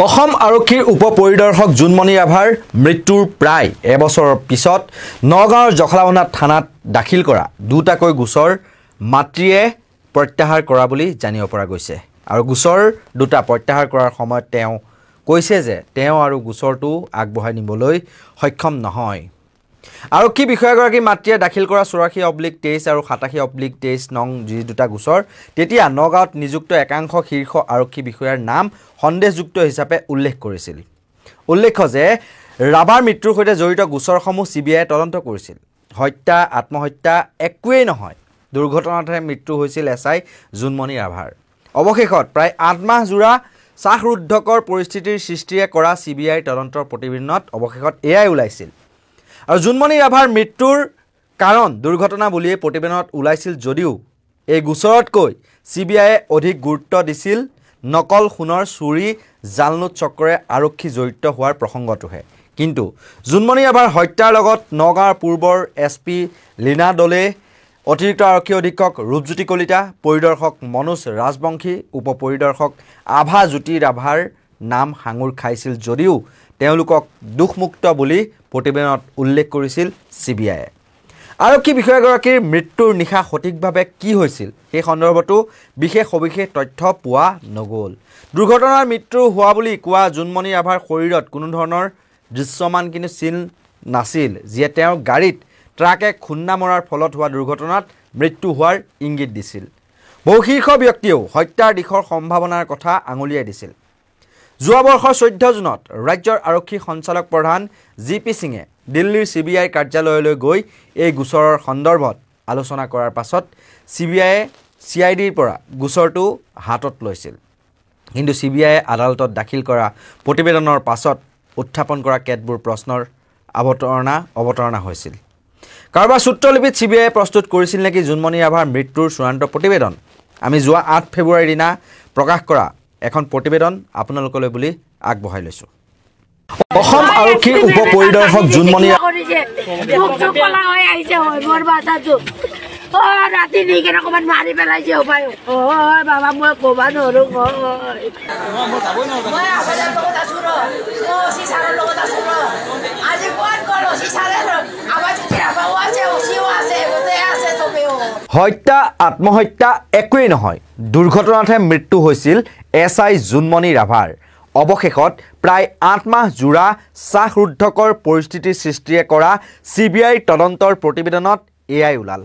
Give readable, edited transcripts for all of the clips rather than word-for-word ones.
অসম আৰক্ষীৰ উপ পৰিদৰ্শক জুনমণি ৰাভাৰ মৃত্যুৰ প্ৰায় এবছৰৰ পিছত নগাঁৱৰ জখলাবন্ধা থানাত দাখিল কৰা দুটাকৈ গোচৰ মাতৃয়ে প্ৰত্যাহাৰ কৰা বুলি জানিব পৰা গৈছে আৰু গোচৰ দুটা প্ৰত্যাহাৰ কৰাৰ সময়ত তেওঁ কৈছে যে তেওঁ আৰু গোচৰটো আগবঢ়াই নিবলৈ সক্ষম নহয়। আৰক্ষী বিষয়াগৰাকী মাতৃয়ে দাখিল কৰা 84/23 আৰু 87/23 নং যি দুটা গোচৰ তেতিয়া নগাঁৱত নিযুক্ত একাংশ শীৰ্ষ আৰক্ষী বিষয়াৰ নাম সন্দেহযুক্ত হিচাপে উল্লেখ কৰিছিল। উল্লেখ্য যে ৰাভাৰ মৃত্যুৰ সৈতে জড়িত গোচৰসমূহ CBI তদন্ত কৰিছিল। হত্যা আত্মহত্যা একোৱেই নহয়, দুৰ্ঘটনাতে মৃত্যু হৈছিল SI জুনমণি ৰাভাৰ। অৱশেষত প্ৰায় 8 মাহ জোৰা শ্বাসৰুদ্ধকৰ পৰিস্থিতিৰ সৃষ্টিৰে কৰা CBI তদন্তৰ প্ৰতিবেদনত অৱশেষত এয়াই ওলাইছিল। আৰু জুনমণি ৰাভাৰ মৃত্যুৰ কাৰণ দুৰ্ঘটনা বুলিয়ে প্ৰতিবেদনত ওলাইছিল যদিও এই গোচৰতকৈ CBI অধিক গুৰুত্ব দিছিল নকল সোণৰ চুৰি জালনোট চক্ৰৰে আৰক্ষী জড়িত হোৱাৰ প্ৰসংগটোহে। কিন্তু জুনমণি ৰাভাৰ হত্যাৰ লগত নগাঁৱৰ পূৰ্বৰ SP লীনা দলে, অতিৰিক্ত আৰক্ষী অধীক্ষক ৰূপজ্যোতি কলিতা, পৰিদৰ্শক মনোজ ৰাজবংশী, উপ পৰিদৰ্শক আভা জ্যোতি ৰাভাৰ নাম সাঙুৰ খাইছিল যদিও তেওঁলোকক দুখমুক্ত বুলি প্ৰতিবেদনত উল্লেখ কৰিছিল CBI। আৰক্ষী বিষয়াগৰাকীৰ মৃত্যুৰ নিশা সঠিকভাৱে কি হৈছিল সেই সন্দৰ্ভতো বিশেষ সবিশেষ তথ্য পোৱা নগ'ল। দুৰ্ঘটনাৰ মৃত্যু হোৱা বুলি কোৱা জুনমণি ৰাভাৰ শৰীৰত কোনো ধৰণৰ দৃশ্যমান কিন্তু চিন নাছিল, যিয়ে তেওঁৰ গাড়ীত ট্ৰাকে খুন্দা মৰাৰ ফলত হোৱা দুৰ্ঘটনাত মৃত্যু হোৱাৰ ইংগিত দিছিল। বহু শীৰ্ষ ব্যক্তিয়েও হত্যাৰ দিশৰ সম্ভাৱনাৰ কথা আঙুলিয়াই দিছিল। যোৱা বৰ্ষৰ 14 জুনত ৰাজ্যৰ আৰক্ষী সঞ্চালক প্ৰধান GP সিঙে দিল্লীৰ CBI কাৰ্যালয়লৈ গৈ এই গোচৰৰ সন্দৰ্ভত আলোচনা কৰাৰ পাছত CBIয়ে CIDৰ পৰা গোচৰটো হাতত লৈছিল। কিন্তু CBIয়ে আদালতত দাখিল কৰা প্ৰতিবেদনৰ পাছত উত্থাপন কৰা কেতবোৰ প্ৰশ্নৰ অৱতাৰণা হৈছিল। কাৰোবাৰ সূত্ৰলিপিত CBIয়ে প্ৰস্তুত কৰিছিল নেকি জুনমণি ৰাভাৰ মৃত্যুৰ চূড়ান্ত প্ৰতিবেদন? আমি যোৱা 8 ফেব্ৰুৱাৰীৰ দিনা প্ৰকাশ কৰা এখন প্ৰতিবেদন আপোনালোকলৈ বুলি আগবঢ়াই লৈছোঁ। অসম আৰক্ষীৰ উপ পৰিদৰ্শক জুনমণি ৰাতি নি কেনে ক'ৰবাত মাৰি পেলাইছে বাবা, মই ক'ব নোৱাৰো। হত্যা আত্মহত্যা একোৱেই নহয়, দুৰ্ঘটনাতে মৃত্যু হৈছিল SI জুনমণি ৰাভাৰ। অৱশেষত প্ৰায় 8 মাহ জোৰা শ্বাসৰুদ্ধকৰ পৰিস্থিতিৰ সৃষ্টিৰে কৰা CBI তদন্তৰ প্ৰতিবেদনত এয়াই ওলাল।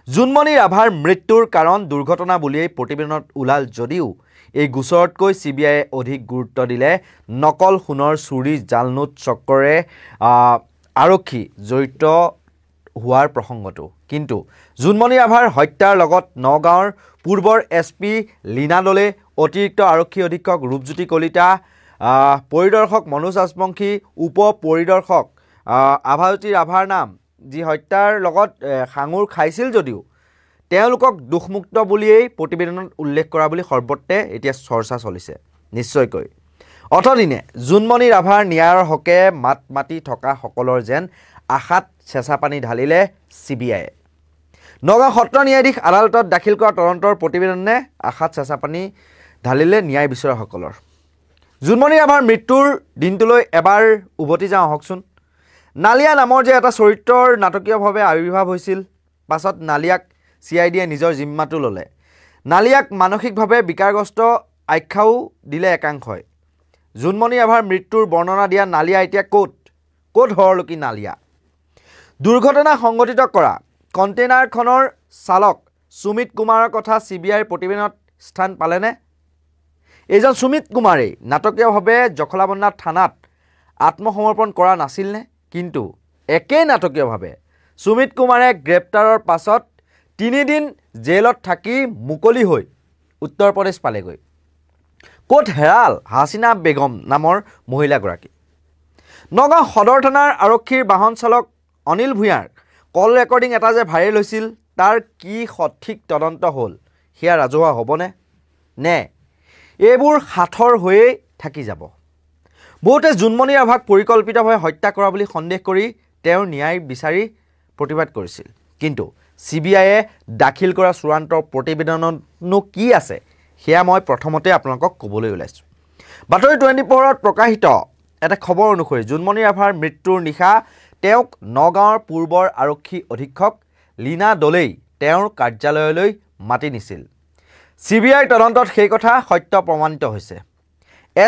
জুনমণি ৰাভাৰ মৃত্যুৰ কাৰণ দুৰ্ঘটনা বুলিয়েই প্ৰতিবেদনত ওলাল যদিও এই গোচৰতকৈ CBIয়ে অধিক গুৰুত্ব দিলে নকল সোণৰ চুৰি জালনোট চক্ৰৰে আৰক্ষী জড়িত হোৱাৰ প্ৰসংগটো। কিন্তু জুনমণি ৰাভাৰ হত্যাৰ লগত নগাঁৱৰ পূৰ্বৰ SP লীনা দলে, অতিৰিক্ত আৰক্ষী অধীক্ষক ৰূপজ্যোতি কলিতা, পৰিদৰ্শক মনোজ ৰাজবংশী, উপ পৰিদৰ্শক আভা জ্যোতি ৰাভাৰ নাম যি হত্যাৰ লগত সাঙুৰ খাইছিল যদিও তেওঁলোকক দুখমুক্ত বুলিয়েই প্ৰতিবেদনত উল্লেখ কৰা বুলি সৰ্বত্ৰে এতিয়া চৰ্চা চলিছে। নিশ্চয়কৈ অতদিনে জুনমণি ৰাভাৰ ন্যায়ৰ হকে মাত মাতি থকা সকলৰ যেন আশাত চেঁচা পানী ঢালিলে CBIয়ে। নগাঁও সত্ৰ ন্যায়াধীশ আদালতত দাখিল কৰা তদন্তৰ প্ৰতিবেদনে আশাত চেঁচা পানী ঢালিলে ন্যায় বিচৰাসকলৰ। জুনমণি ৰাভাৰ মৃত্যুৰ দিনটোলৈ এবাৰ উভতি যাওঁ আহকচোন। নালিয়া নামৰ যে এটা চৰিত্ৰৰ নাটকীয়ভাৱে আৱিৰ্ভাৱ হৈছিল, পাছত নালিয়াক CIDয়ে নিজৰ জিম্মাটো ল'লে। নালিয়াক মানসিকভাৱে বিকাৰগ্ৰস্ত আখ্যাও দিলে একাংশই। জুনমণি ৰাভাৰ মৃত্যুৰ বৰ্ণনা দিয়া নালিয়া এতিয়া ক'ত হৰলুকি নালিয়া? দুৰ্ঘটনা সংঘটিত কৰা কণ্টেইনাৰখনৰ চালক সুমিত কুমাৰৰ কথা CBIৰ প্ৰতিবেদনত স্থান পালেনে? এইজন সুমিত কুমাৰেই নাটকীয়ভাৱে জখলাবন্ধা থানাত আত্মসমৰ্পণ কৰা নাছিলনে? কিন্তু একেই নাটকীয়ভাৱে সুমিত কুমাৰে গ্ৰেপ্তাৰৰ পাছত 3 দিন জেলত থাকি মুকলি হৈ উত্তৰ প্ৰদেশ পালেগৈ। ক'ত হেৰাল হাছিনা বেগম নামৰ মহিলাগৰাকী? নগাঁও সদৰ থানাৰ আৰক্ষীৰ বাহন চালক অনিল ভূঞাৰ কল ৰেকৰ্ডিং এটা যে ভাইৰেল হৈছিল, তাৰ কি সঠিক তদন্ত হ'ল সেয়া ৰাজহুৱা হ'বনে? নে এইবোৰ সাঁথৰ হৈয়ে থাকি যাব? বহুতে জুনমণি ৰাভাক পৰিকল্পিতভাৱে হত্যা কৰা বুলি সন্দেহ কৰি তেওঁৰ ন্যায় বিচাৰি প্ৰতিবাদ কৰিছিল। কিন্তু CBIয়ে দাখিল কৰা চূড়ান্ত প্ৰতিবেদনতনো কি আছে সেয়া মই প্ৰথমতে আপোনালোকক ক'বলৈ ওলাইছোঁ। বাতৰি 24ত প্ৰকাশিত এটা খবৰ অনুসৰি জোনমণি ৰাভাৰ মৃত্যুৰ নিশা তেওঁক নগাঁৱৰ পূৰ্বৰ আৰক্ষী অধীক্ষক লীনা দলেই তেওঁৰ কাৰ্যালয়লৈ মাতি নিছিল। CBI তদন্তত সেই কথা সত্য প্ৰমাণিত হৈছে।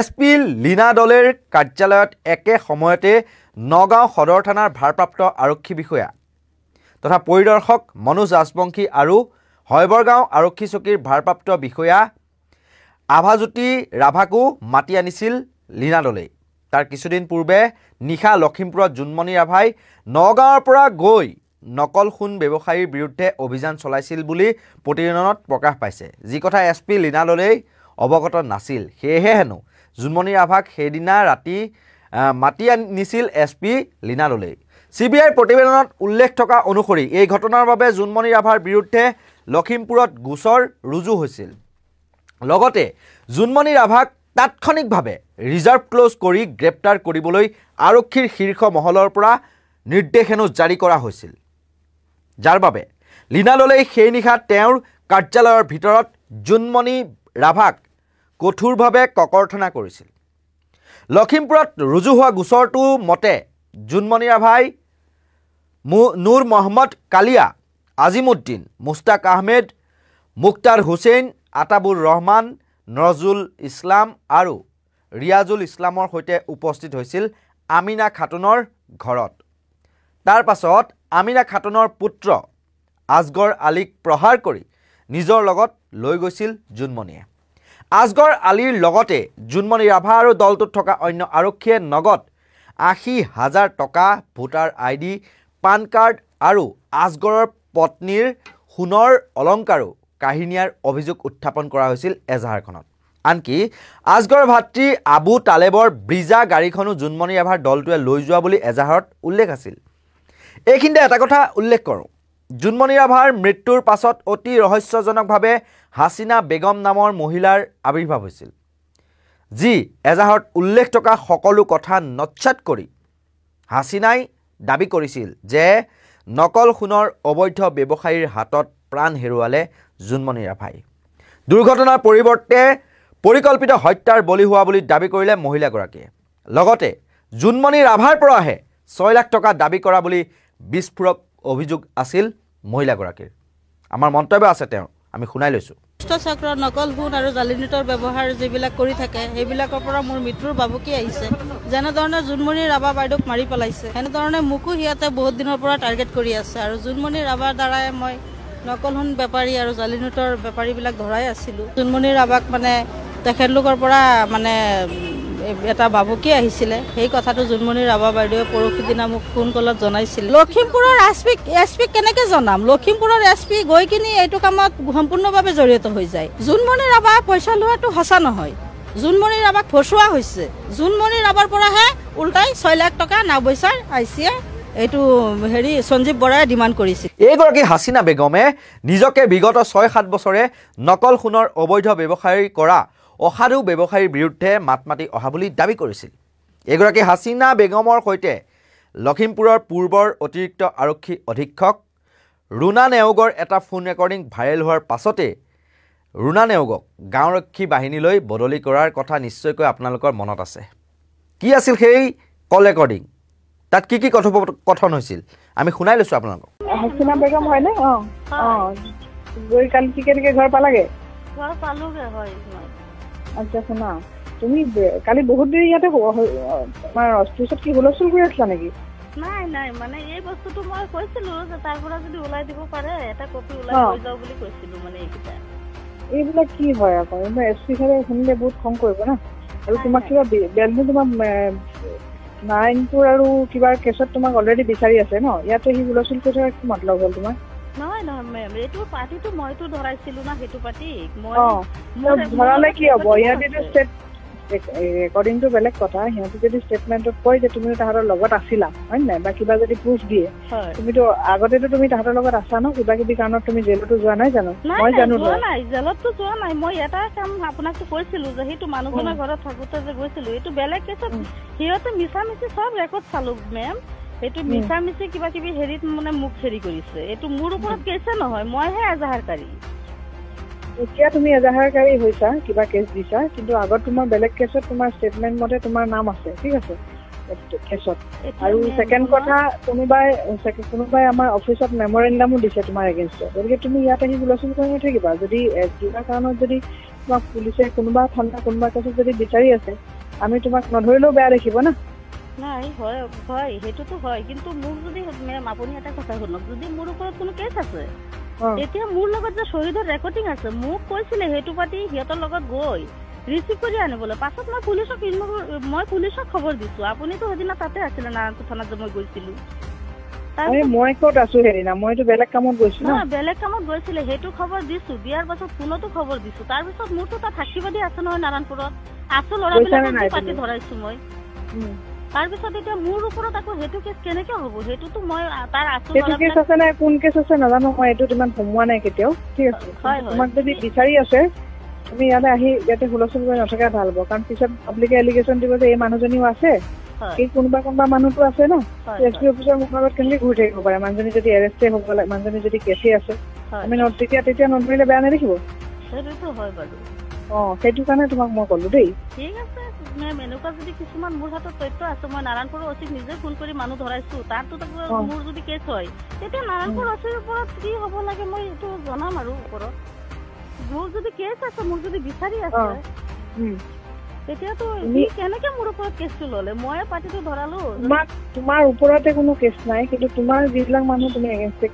SP লীনা দলেৰ কাৰ্যালয়ত একে সময়তে নগাঁও সদৰ থানাৰ ভাৰপ্ৰাপ্ত আৰক্ষী বিষয়া তথা পৰিদৰ্শক মনোজ ৰাজবংশী আৰু হয়বৰগাঁও আৰক্ষী চকীৰ ভাৰপ্ৰাপ্ত বিষয়া আভাজ্যোতি ৰাভাকো মাতি আনিছিল লীনা দলেই। তাৰ কিছুদিন পূৰ্বে নিশা লখিমপুৰত জোনমণি ৰাভাই নগাঁৱৰ পৰা গৈ নকল সোণ ব্যৱসায়ীৰ বিৰুদ্ধে অভিযান চলাইছিল বুলি প্ৰতিবেদনত প্ৰকাশ পাইছে। যি কথা SP লীনা দলেই অৱগত নাছিল, সেয়েহে হেনো জোনমণি ৰাভাক সেইদিনা ৰাতি মাতি আনিছিল SP লীনা দলেই। CBIৰ প্ৰতিবেদনত উল্লেখ থকা অনুসৰি এই ঘটনাৰ বাবে জোনমণি ৰাভাৰ বিৰুদ্ধে লখিমপুৰত গোচৰ ৰুজু হৈছিল। লগতে জোনমণি ৰাভাক তাৎক্ষণিকভাৱে ৰিজাৰ্ভ ক্লজ কৰি গ্ৰেপ্তাৰ কৰিবলৈ আৰক্ষীৰ শীৰ্ষ মহলৰ পৰা নিৰ্দেশ হেনো জাৰি কৰা হৈছিল, যাৰ বাবে লীনা দলেই সেই নিশা তেওঁৰ কাৰ্যালয়ৰ ভিতৰত জোনমণি ৰাভাক কঠোৰভাৱে ককৰ্থনা কৰিছিল। লখিমপুৰত ৰুজু হোৱা গোচৰটো মতে জোনমণি ৰাভাই নুৰ মহম্মদ কালিয়া, আজিমুদ্দিন, মুস্তাক আহমেদ, মুক্তাৰ হুছেইন, আতাবুৰ ৰহমান, নজৰুল ইছলাম আৰু ৰিয়াজুল ইছলামৰ সৈতে উপস্থিত হৈছিল আমিনা খাতুনৰ ঘৰত। তাৰ পাছত আমিনা খাতুনৰ পুত্ৰ আজগৰ আলীক প্ৰহাৰ কৰি নিজৰ লগত লৈ গৈছিল জোনমণিয়ে। আজগৰ আলীৰ লগতে জোনমণি ৰাভা আৰু দলটোত থকা অন্য আৰক্ষীয়ে নগদ ৮০,০০০ টকা, ভোটাৰ ID, পান কাৰ্ড আৰু আজগৰৰ পত্নীৰ সোণৰ অলংকাৰো কাঢ়ি নিয়াৰ অভিযোগ উত্থাপন কৰা হৈছিল এজাহাৰখনত। আনকি আজগৰ ভাতৃ আবু তালেবৰ ব্ৰিজা গাড়ীখনো জোনমণি ৰাভাৰ দলটোৱে লৈ যোৱা বুলি এজাহাৰত উল্লেখ আছিল। এইখিনিতে এটা কথা উল্লেখ কৰোঁ, জোনমণি ৰাভাৰ মৃত্যুৰ পাছত অতি ৰহস্যজনকভাৱে হাছিনা বেগম নামৰ মহিলাৰ আৱিৰ্ভাৱ হৈছিল, যি এজাহাৰত উল্লেখ থকা সকলো কথা নচ্ছাত কৰি হাছিনাই দাবী কৰিছিল যে নকল সোণৰ অবৈধ ব্যৱসায়ীৰ হাতত প্ৰাণ হেৰুৱালে জোনমণি ৰাভাই। দুৰ্ঘটনাৰ পৰিৱৰ্তে পৰিকল্পিত হত্যাৰ বলি হোৱা বুলি দাবী কৰিলে মহিলাগৰাকীয়ে। লগতে জোনমণি ৰাভাৰ পৰাহে ৬ লাখ টকা দাবী কৰা বুলি বিস্ফোৰক অভিযোগ আছিল মহিলাগৰাকীৰ। আমাৰ মন্তব্য আছে তেওঁৰ, আমি শুনাই লৈছোঁ। চক্ৰ নকল সোণ আৰু জালি নোটৰ ব্যৱহাৰ যিবিলাক কৰি থাকে সেইবিলাকৰ পৰা মোৰ মৃত্যুৰ ভাবুকি আহিছে। যেনেধৰণে জোনমণি ৰাভা বাইদেউক মাৰি পেলাইছে সেনেধৰণে মোকো সিহঁতে বহুত দিনৰ পৰা টাৰ্গেট কৰি আছে। আৰু জোনমণি ৰাভাৰ দ্বাৰাই মই নকল সোণ বেপাৰী আৰু জালি নোটৰ বেপাৰীবিলাক ধৰাই আছিলোঁ। জোনমণি ৰাভাক মানে তেখেতলোকৰ পৰা মানে এটা ভাবুকি আহিছিলে, সেই কথাটো জোনমণি ৰাভা বাইদেৱে পৰহি দিনা মোক ফোন কলত জনাইছিল। লখিমপুৰৰ SP কেনেকৈ জনাম? লখিমপুৰৰ SP গৈ কিনি এইটো কামত সম্পূৰ্ণভাৱে জড়িত হৈ যায়। জোনমণি ৰাভা পইচা লোৱাটো সঁচা নহয়, জোনমণি ৰাভাক ফচুৱা হৈছে। জোনমণি ৰাভাৰ পৰাহে উল্টাই ৬ লাখ টকা নাওবৈচাৰ ICA এইটো সঞ্জীৱ বৰাই ডিমাণ্ড কৰিছিল। এইগৰাকী হাছিনা বেগমে নিজকে বিগত ৬-৭ বছৰে নকল সোণৰ অবৈধ ব্যৱসায়ী কৰা অসাধু ব্যৱসায়ীৰ বিৰুদ্ধে মাত মাতি অহা বুলি দাবী কৰিছিল। এগৰাকী হাছিনা বেগমৰ সৈতে লখিমপুৰৰ পূৰ্বৰ অতিৰিক্ত আৰক্ষী অধীক্ষক ৰুনা নেওগৰ এটা ফোন ৰেকৰ্ডিং ভাইৰেল হোৱাৰ পাছতে ৰুনা নেওগক গাঁওৰক্ষী বাহিনীলৈ বদলি কৰাৰ কথা নিশ্চয়কৈ আপোনালোকৰ মনত আছে। কি আছিল সেই কল ৰেকৰ্ডিং, তাত কি কি কথোপকথন হৈছিল আমি শুনাই লৈছোঁ আপোনালোকক। হাছিনা বেগম হয়নে? গৈ কালি কেনেকৈ ঘৰ পালাগে? ঘৰ পালোগে হয়। আচ্ছা শুনা, তুমি কালি বহুত দেৰি ইয়াতে তোমাৰ অফিচত কি হুলস্থুল কৰি আছিলা নেকি? নাই মানে এই বস্তুটো মই কৈছিলোঁ যে তাৰ পৰা যদি ওলাই দিব পাৰে এটা কপি ওলাই লৈ যাওঁ বুলি কৈছিলোঁ। মানে এইবিলাক কি হয় আকৌ SP চাৰে শুনিলে বহুত খং কৰিব না। আৰু তোমাক কিবা বেলনো তোমাৰ নাৰায়ণপুৰ আৰু কিবা কেছত তোমাক অলৰেডি বিচাৰি আছে ন? ইয়াতে সি হুলস্থুল কৰি থকা কি মতলব হ'ল তোমাৰ? নহয় মেম, এইটো পাৰ্টিটো মইতো ধৰাইছিলো না, সেইটো পাৰ্টি ধৰালে কি হ'ব? ইহঁতেতো ৰেকৰ্ডিংটো বেলেগ কথা। সিহঁতে যদি ষ্টেটমেণ্টত কয় যে তুমি তাহাঁতৰ লগত আছিলা হয় নাই, বা কিবা যদি প্ৰুফ দিয়ে, তুমিতো আগতেতো তুমি তাহাঁতৰ লগত আছা ন? কিবা কিবি কাৰণত তুমি জেলতো যোৱা নাই জানো? মই জানো জেলততো যোৱা নাই। মই এটা কাম আপোনাকতো কৈছিলো যে সেইটো মানুহজনৰ ঘৰত থাকোতে যে গৈছিলো, এইটো বেলেগ কেছত সিহঁতে মিছামিছি চব ৰেকৰ্ড চালো মেম। এইটো মিছামিছি কিবা কিবি হেৰিত মানে মোক হেৰি কৰিছে। এইটো মোৰ ওপৰত কেছে নহয়, মইহে এজাহাৰকাৰী। এতিয়া তুমি এজাহাৰকাৰী হৈছা, কিবা কেছ দিছা, কিন্তু আগত তোমাৰ বেলেগ কেছত তোমাৰ ষ্টেটমেণ্ট মতে তোমাৰ নাম আছে, ঠিক আছে কেছত। আৰু ছেকেণ্ড কথা, কোনোবাই আমাৰ অফিচত মেমৰেণ্ডামো দিছে তোমাৰ এগেইনষ্টত। গতিকে তুমি ইয়াত আহি হুলস্থুল কৰি নাথাকিবা। যদি কিবা কাৰণত যদি তোমাক পুলিচে কোনোবা ঠাণ্ডা কোনোবা কেছত যদি বিচাৰি আছে, আমি তোমাক নধৰিলেও বেয়া দেখিব না। নাই হয় হয় সেইটোতো হয়, কিন্তু মোক যদি মেম আপুনি এটা কথা শুনক, যদি মোৰ ওপৰত কোনো কেছ আছে এতিয়া মোৰ লগত যে শ্বহীদৰ ৰেকৰ্ডিং আছে, মোক কৈছিলে সেইটো পাতি সিহঁতৰ লগত গৈ ৰিচিভ কৰি আনিবলৈ। পাছত মই পুলিচক খবৰ দিছো। আপুনিতো সেইদিনা তাতে আছিলে নাৰায়ণপুৰ থানাত যে মই গৈছিলো। মই ক'ত আছো সেইদিনা? মইতো বেলেগ কামত গৈছো ন। বেলেগ কামত গৈছিলে, সেইটো খবৰ দিছো। দিয়াৰ পাছত ফোনতো খবৰ দিছো। তাৰপিছত মোৰতো তাত সাক্ষীবাদী আছে নহয় নাৰায়ণপুৰত, আছো ল'ৰাবিলাকক পাতি ধৰাইছো মই। তাৰপিছত এতিয়া মোৰ ওপৰত আকৌ সেইটো কেছ কেনেকে হ'ব? সেইটোতো মই তাৰ আছো কেছ আছে নাই, কোন কেছ আছে নাজানো, মই এইটো ইমান সোমোৱা নাই কেতিয়াও, ঠিক আছে। তোমাক যদি বিচাৰি আছে তুমি ইয়াতে আহি ইয়াতে হুলস্থুল কৰি নথকাই ভাল হ'ব, কাৰণ পিছত পাব্লিকে এলিগেশ্যন দিব যে এই মানুহজনীও আছে, এই কোনোবা মানুহতো আছে ন। এছ পি অফিচৰ মুখৰ আগত কেনেকে ঘূৰি থাকিব পাৰে? মানুহজনী যদি এৰেষ্টে হ'ব লাগে, মানুহজনী যদি কেছে আছে, আমি তেতিয়া নধৰিলে বেয়া নেদেখিব। সেইটোতো হয় বাৰু। সেইটো কাৰণে তোমাক মই ক'লো দেই। ঠিক আছে মেম, এনেকুৱা যদি কিছুমান মোৰ হাতত তথ্য আছে, মই নাৰায়ণপুৰৰ অচিক নিজে ফোন কৰি মানুহ ধৰাইছো, তাতো মোৰ যদি কেছ হয় তেতিয়া নাৰায়ণপুৰ অচিৰ ওপৰত কি হ'ব লাগে মই এইটো জনাম। আৰু ওপৰত মোৰ যদি কেছ আছে, মোক যদি বিচাৰি আছে, তেতিয়াতো কেনেকে মোৰ ওপৰত কেছটো ল'লে? মই পাৰ্টিটো ধৰালো। তোমাৰ ওপৰতে কোনো কেছ নাই, কিন্তু তোমাৰ যিবিলাক মানুহ তুমি এগেইনষ্টে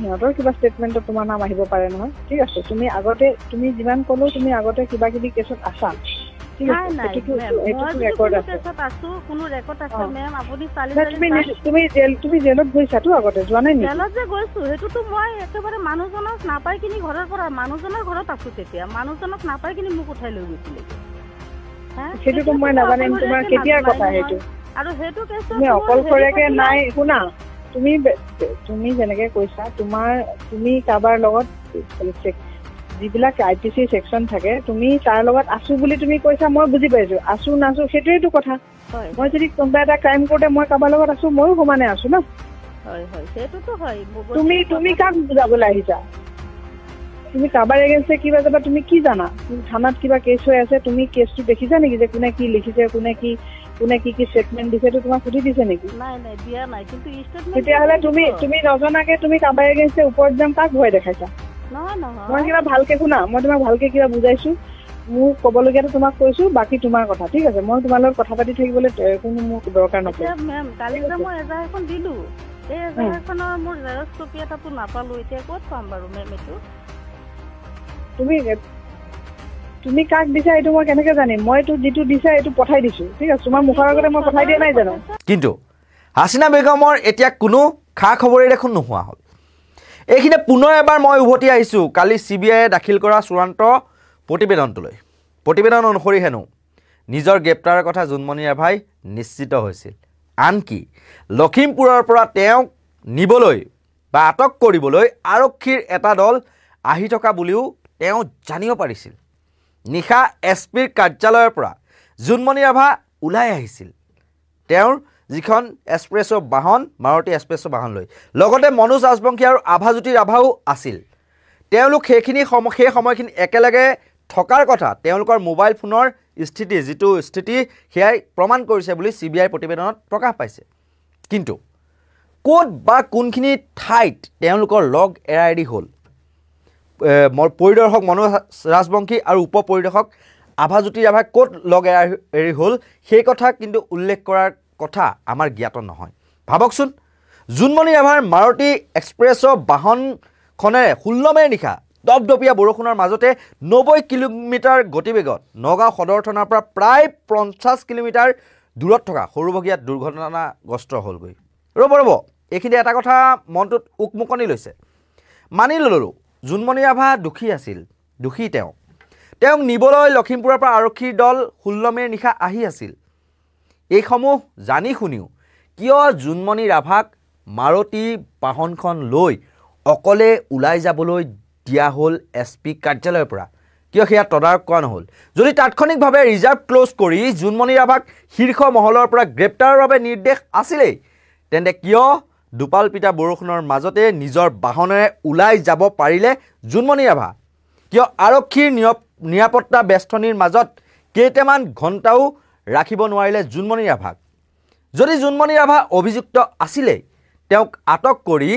সিহঁতৰ কিবা ষ্টেটমেণ্টত তোমাৰ নাম আহিব পাৰে নহয়, ঠিক আছে। তুমি আগতে তুমি যিমান ক'লো তুমি আগতে কিবা কিবি কেছত আছা, তুমি জেলত গৈছাতো আগতে, যোৱা নাই? জেলত যে গৈছো সেইটোতো মই একেবাৰে মানুহজনক নাপাই কিনি ঘৰৰ পৰা, মানুহজনৰ ঘৰত আছো তেতিয়া, মানুহজনক নাপাই কিনি মোক উঠাই লৈ গৈছিলে। সেইটোতো মই নাজানিম তোমাৰ কেতিয়াৰ কথা সেইটো। আৰু সেইটো কেছ তুমি অকলশৰীয়াকে নাই, শুনা, তুমি যেনেকে কৈছা তুমি কাৰোবাৰ লগত যিবিলাক IPC ছেকশ্যন থাকে, তুমি তাৰ লগত আছো বুলি তুমি কৈছা, মই বুজি পাইছো। আছো নাছো সেইটোৱেইটো কথা। মই যদি কোনোবা এটা ক্ৰাইম কৰোতে মই কাৰোবাৰ লগত আছো, ময়ো সমানে আছো ন। তুমি কাক বুজাবলৈ আহিছা? তুমি কাৰোবাৰ এগেইনষ্টে কিবা যাবা, তুমি কি জানা? থানাত কিবা কেছ হৈ আছে, তুমি কেছটো দেখিছা নেকি যে কোনে কি লিখিছে, কোনে কি ষ্টেটমেণ্ট দিছে, তোমাক সুধি দিছে নেকি? তেতিয়াহ'লে তুমি নজনাকে তুমি কাৰোবাৰ এগেইনষ্টে ওপৰত যাম কাক ভয় দেখাইছা? মই কিবা ভালকে শুনা, মই তোমাক ভালকে কিবা বুজাইছো, মোৰ ক'বলগীয়াটো তোমাক কৈছো, বাকী তোমাৰ কথা, ঠিক আছে। মই তোমাৰ লগত কথা পাতি থাকিবলৈ কোনো মোক দৰকাৰ নপৰে। মেম কালি যে মই এজাহাৰ এখন দিলো, এই এজাহাৰখনৰ মোৰ জেৰক্স কপি এটাতো নাপালো, এতিয়া ক'ত পাম বাৰু মেম? এইটো তুমি কাক দিছা এইটো মই কেনেকে জানিম? মইতো যিটো দিছা এইটো পঠাই দিছো, ঠিক আছে। তোমাৰ মুখৰ আগতে মই পঠাই দিয়া নাই জানো? কিন্তু হাছিনা বেগমৰ এতিয়া কোনো খা খবৰেই দেখোন নোহোৱা হ'ল। এইখিনি পুনৰ এবাৰ মই উভতি আহিছোঁ কালি CBI দাখিল কৰা চূড়ান্ত প্ৰতিবেদনটোলৈ। প্ৰতিবেদন অনুসৰি হেনো নিজৰ গ্ৰেপ্তাৰৰ কথা জোনমণি ৰাভাই নিশ্চিত হৈছিল। আনকি লখিমপুৰৰ পৰা তেওঁক নিবলৈ বা আটক কৰিবলৈ আৰক্ষীৰ এটা দল আহি থকা বুলিও তেওঁ জানিব পাৰিছিল। নিশা SPৰ কাৰ্যালয়ৰ পৰা জোনমণি ৰাভা ওলাই আহিছিল তেওঁৰ যিখন এক্সপ্ৰেছো বাহন, মাৰুতি এক্সপ্ৰেছো বাহন লৈ। লগতে মনোজ ৰাজবংশী আৰু আভাজ্যোতি ৰাভাও আছিল। তেওঁলোক সেই সময়খিনি একেলগে থকাৰ কথা তেওঁলোকৰ মোবাইল ফোনৰ স্থিতি, যিটো স্থিতি সেয়াই প্ৰমাণ কৰিছে বুলি CBI প্ৰতিবেদনত প্ৰকাশ পাইছে। কিন্তু ক'ত বা কোনখিনি ঠাইত তেওঁলোকৰ লগ এৰাই দি হ'ল, পৰিদৰ্শক মনোজ ৰাজবংশী আৰু উপ পৰিদৰ্শক আভাজ্যোতি ৰাভাই ক'ত লগ এৰি হ'ল সেই কথা কিন্তু উল্লেখ কৰাৰ কথা আমাৰ জ্ঞাত নহয়। ভাবকচোন, জোনমণি ৰাভাৰ মাৰুতি এক্সপ্ৰেছো বাহনখনেৰে 16 মেৰ নিশা দপদপীয়া বৰষুণৰ মাজতে 90 কিলোমিটাৰ গতিবেগত নগাঁও সদৰ থানাৰ পৰা প্ৰায় 50 কিলোমিটাৰ দূৰত থকা সৰুবগীয়াত দুৰ্ঘটনাগ্ৰস্ত হ'লগৈ। ৰ'ব এইখিনি এটা কথা মনটোত উকমুকনি লৈছে। মানি ল'লোঁ জোনমণি ৰাভা দোষী আছিল, দোষী তেওঁক নিবলৈ লখিমপুৰৰ পৰা আৰক্ষীৰ দল 16 মেৰ নিশা আহি আছিল। এইসমূহ জানি শুনিও কিয় জোনমণি ৰাভাক মাৰুতি বাহনখন লৈ অকলে ওলাই যাবলৈ দিয়া হ'ল SP কাৰ্যালয়ৰ পৰা? কিয় সেয়া তদাৰক কৰা নহ'ল? যদি তাৎক্ষণিকভাৱে ৰিজাৰ্ভ ক্ল'জ কৰি জোনমণি ৰাভাক শীৰ্ষ মহলৰ পৰা গ্ৰেপ্তাৰৰ বাবে নিৰ্দেশ আছিলেই, তেন্তে কিয় দুপাল পিতা বৰষুণৰ মাজতে নিজৰ বাহনেৰে ওলাই যাব পাৰিলে জোনমণি ৰাভা? কিয় আৰক্ষীৰ নিৰাপত্তা বেষ্টনীৰ মাজত কেইটামান ঘণ্টাও ৰাখিব নোৱাৰিলে জোনমণি ৰাভাক যদি জোনমণি ৰাভা অভিযুক্ত আছিলে তেওঁক আটক কৰি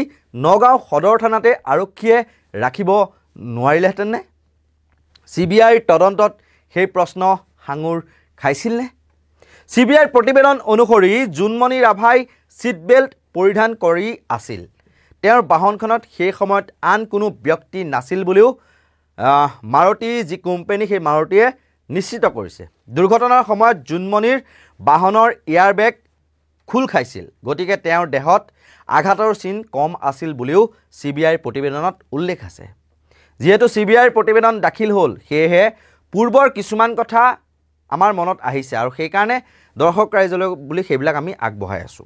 নগাঁও সদৰ থানাতে আৰক্ষীয়ে ৰাখিব নোৱাৰিলেহেঁতেননে CBIৰ তদন্তত সেই প্ৰশ্ন হাঙুৰ খাইছিলনে CBIৰ প্ৰতিবেদন অনুসৰি জোনমণি ৰাভাই সিট বেল্ট পৰিধান কৰি আছিল তেওঁৰ বাহনখনত সেই সময়ত আন কোনো ব্যক্তি নাছিল বুলিও মাৰুতি যি কোম্পানী সেই মাৰুতিয়ে নিশ্চিত কৰিছে দুৰ্ঘটনাৰ সময়ত জোনমণিৰ বাহনৰ এয়াৰবেগ খুল খাইছিল গতিকে তেওঁৰ দেহত আঘাতৰ চিন কম আছিল বুলিও CBIৰ প্ৰতিবেদনত উল্লেখ আছে যেহেতু CBIৰ প্ৰতিবেদন দাখিল হ'ল সেয়েহে পূৰ্বৰ কিছুমান কথা আমাৰ মনত আহিছে আৰু সেই কাৰণে দৰ্শক ৰাইজলৈ বুলি সেইবিলাক আমি আগবঢ়াই আছো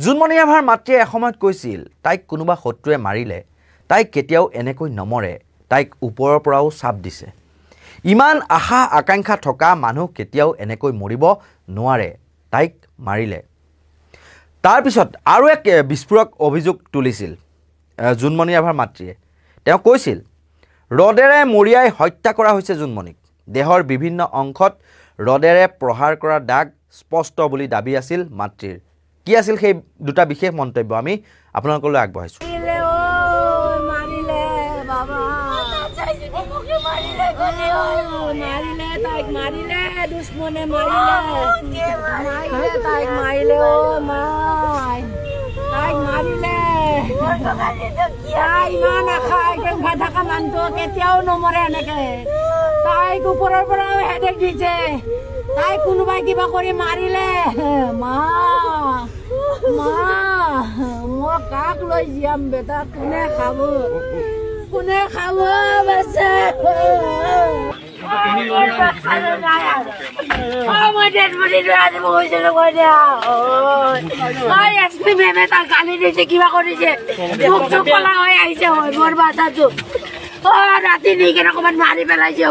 জোনমণি ৰাভাৰ মাতৃয়ে এসময়ত কৈছিল তাইক কোনোবা শত্ৰুৱে মাৰিলে তাইক কেতিয়াও এনেকৈ নমৰে তাইক ওপৰৰ পৰাও চাপ দিছে ইমান আশা আকাংক্ষা থকা মানুহ কেতিয়াও এনেকৈ মৰিব নোৱাৰে তাইক মাৰিলে তাৰ পিছত আৰু এক বিস্ফোৰক অভিযোগ তুলিছিল জোনমণি ৰাভাৰ মাতৃয়ে তেওঁ কৈছিল ৰডেৰে মৰিয়াই হত্যা কৰা হৈছে জোনমণিক দেহৰ বিভিন্ন অংশত ৰডেৰে প্ৰহাৰ কৰা দাগ স্পষ্ট বুলি দাবী আছিল মাতৃৰ কি আছিল সেই দুটা বিশেষ মন্তব্য আমি আপোনালোকলৈ আগবঢ়াইছো কেতিয়াও নমৰে এনেকে তাইক ওপৰৰ পৰা হেডেক দিছে তাই কোনোবাই কিবা কৰি মাৰিলে মা মই কাক লৈ যাম বেটা কোনে খাব বাচ্চা মই ডেড বডি আনিব গৈছিলো কৈ দিয়া SP মেমে তাক গালি দিছে কিবা কৰিছে চুপ কলা হৈ আহিছে মোৰ বাচ্চাটো ৰাতি নি কেনে ক'ৰবাত মাৰি পেলাইছে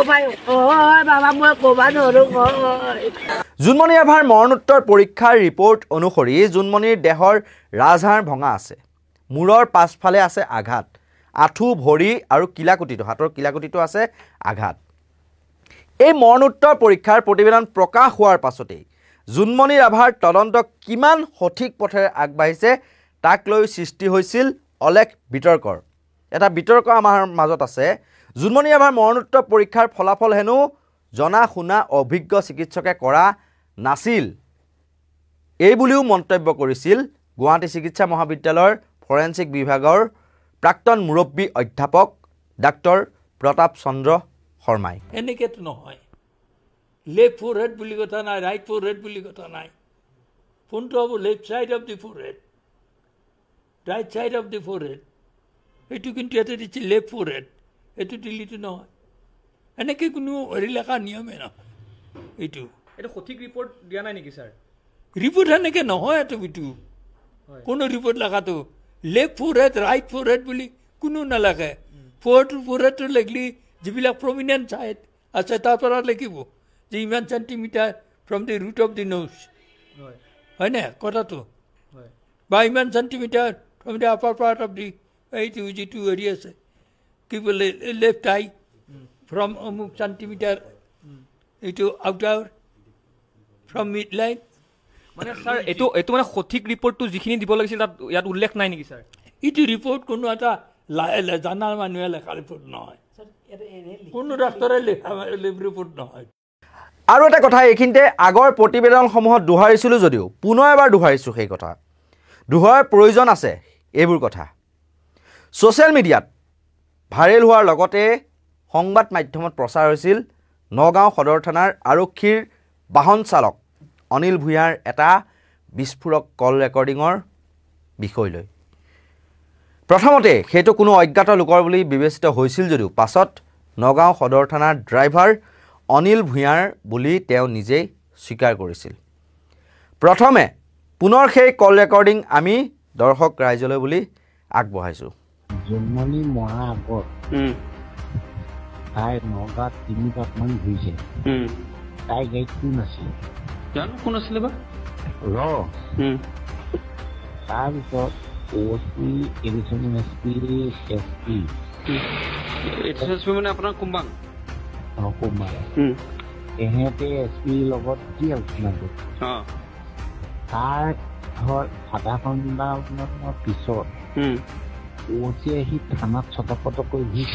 বাবা মই ক'ব নোৱাৰো জোনমণি ৰাভাৰ মৰণোত্তৰ পৰীক্ষাৰ ৰিপৰ্ট অনুসৰি জোনমণিৰ দেহৰ ৰাজহাড় ভঙা আছে মূৰৰ পাছফালে আছে আঘাত আঁঠু ভৰি আৰু কিলাকুটিটো হাতৰ কিলাকুটিটো আছে আঘাত এই মৰণোত্তৰ পৰীক্ষাৰ প্ৰতিবেদন প্ৰকাশ হোৱাৰ পাছতেই জোনমণি ৰাভাৰ তদন্ত কিমান সঠিক পথেৰে আগবাঢ়িছে তাক লৈ সৃষ্টি হৈছিল অলেখ বিতৰ্কৰ এটা বিতৰ্ক আমাৰ মাজত আছে জোনমণি ৰাভাৰ মৰণোত্তৰ পৰীক্ষাৰ ফলাফল হেনো জনা শুনা অভিজ্ঞ চিকিৎসকে কৰা নাছিল এই বুলিও মন্তব্য কৰিছিল গুৱাহাটী চিকিৎসা মহাবিদ্যালয়ৰ ফৰেনচিক বিভাগৰ প্ৰাক্তন মুৰব্বী অধ্যাপক ডাক্তৰ প্ৰতাপ চন্দ্ৰ শৰ্মাই এনেকেতো নহয় লেফ্ট ফোरहेড বুলি কথা নাই ৰাইট ফোरहेড বুলি কথা নাই কোনটো হ'ব left side of the forehead right side of the forehead এইটো কিন্তু ইয়াতে দিছে লেফ্ট ফোरहेড এইটো দিল্লীটো নহয় এনেকৈ কোনো হেৰি লেখা নিয়মে নহয় এইটো সঠিক ৰিপৰ্ট দিয়া নাই নেকি ছাৰ ৰিপৰ্ট এনেকৈ নহয় এইটো কোনো ৰিপৰ্ট লেখাটো লেফ্ট ফোरहेড ৰাইট ফোरहेড বুলি কোনো নালাগে ফোरहेডটো লিখলি যিবিলাক প্ৰমিনেণ্ট ছাইড আছে তাৰ পৰা লিখিব যে ইমান centimetre from the root of the nose হয়নে কথাটো বা ইমান centimetre from the upper part of the এইটো যিটো হেৰি আছে কি বোলে লেফ্ট আই ফ্ৰম অমুক চেণ্টিমিটাৰ এইটো আউটাৰ ফ্ৰম মিড লাইন মানে ছাৰ এইটো মানে সঠিক ৰিপৰ্টটো যিখিনি দিব লাগিছিল তাত ইয়াত উল্লেখ নাই নেকি ছাৰ এইটো ৰিপৰ্ট কোনো এটা জানা মানুহে লেখা ৰিপৰ্ট নহয় কোনো ডাক্তৰে লেখা ৰিপৰ্ট নহয় আৰু এটা কথা এইখিনিতে আগৰ প্ৰতিবেদনসমূহত দোহাৰিছিলোঁ যদিও পুনৰ এবাৰ দোহাৰিছোঁ সেই কথা দোহাৰৰ প্ৰয়োজন আছে এইবোৰ কথা ছ'চিয়েল মিডিয়াত ভাইৰেল হোৱাৰ লগতে সংবাদ মাধ্যমত প্ৰচাৰ হৈছিল নগাঁও সদৰ থানাৰ আৰক্ষীৰ বাহন চালক অনিল ভূঞাৰ এটা বিস্ফোৰক কল ৰেকৰ্ডিঙৰ বিষয় লৈ প্ৰথমতে সেইটো কোনো অজ্ঞাত লোকৰ বুলি বিবেচিত হৈছিল যদিও পাছত নগাঁও সদৰ থানাৰ ড্ৰাইভাৰ অনিল ভূঞাৰ বুলি তেওঁ নিজেই স্বীকাৰ কৰিছিল প্ৰথমে পুনৰ সেই কল ৰেকৰ্ডিং আমি দৰ্শক ৰাইজলৈ বুলি আগবঢ়াইছোঁ জোনমণি মৰা আগত তাই নগাঁৱত 3 পাকমান ঘূৰিছে তাই গাড়ীত কোন আছিলে জানো কোন আছিলে বা তাৰপিছত OC এডিশ্যনেল SP এছপি মানে আপোনাৰ কুম্বাং কুমাৰ এহেঁতে এছ পিৰ লগত কি আলোচনা কৰিছে তাৰ ধৰ আধা ঘণ্টামানৰ পিছত অচিয়ে আহি থানাত ছটপট কৰি ঘূৰি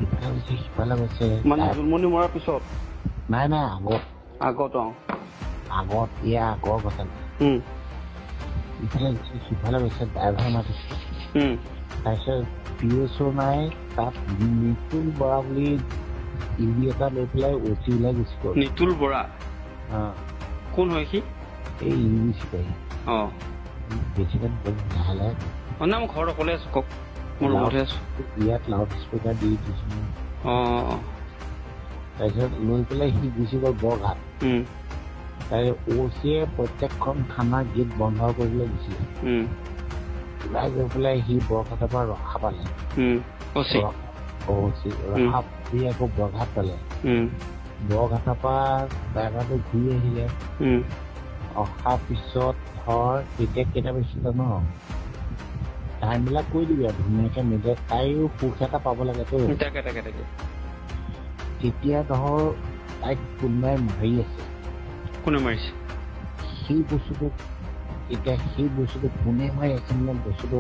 ইফালে গৈছে সিফালে গৈছে মানে জোনমণি মৰাৰ পিছত নাই আগত ইয়াৰ আগৰ কথা ইফালে গৈছে সিফালে গৈছে ড্ৰাইভাৰ মাতিছে তাৰপিছত PSO নাই তাত নিতুল বৰা বুলি ইডি এটা লৈ পেলাই অচি ওলাই গুচি গ'ল নিতুল বৰা কোন হয় সি এই ইডি চিপাহী বেছিকৈ লাহে লাহে মানে মই ঘৰত অকলে আছো কওক মোৰ লগতে আছো ইয়াত লাউড স্পীকাৰ দি দিছো তাৰপিছত লৈ পেলাই সি গুচি গ'ল বৰঘাট তাৰ অচিয়ে প্ৰত্যেকখন থানা গেট বন্ধ কৰিবলৈ দিছিলে ওলাই গৈ পেলাই সি বৰঘাটৰ পৰা ৰখা পালে ৰখা পাই আকৌ বৰঘাট পালে বৰঘাটৰ পৰা ড্ৰাইভাৰটো ঘূৰি আহিলে অহাৰ পিছত ধৰ তেতিয়া কেইটা পাইছিলে ন টাইমবিলাক কৈ দিবি আৰু ধুনীয়াকৈ মিলে তাইও সুখ এটা পাব লাগেতো তেতিয়া ধৰ তাইক কোনোবাই মাৰি আছে কোনে মাৰিছে সেই বস্তুটো এতিয়া সেই বস্তুটো কোনে মাৰি আছে মানে বস্তুটো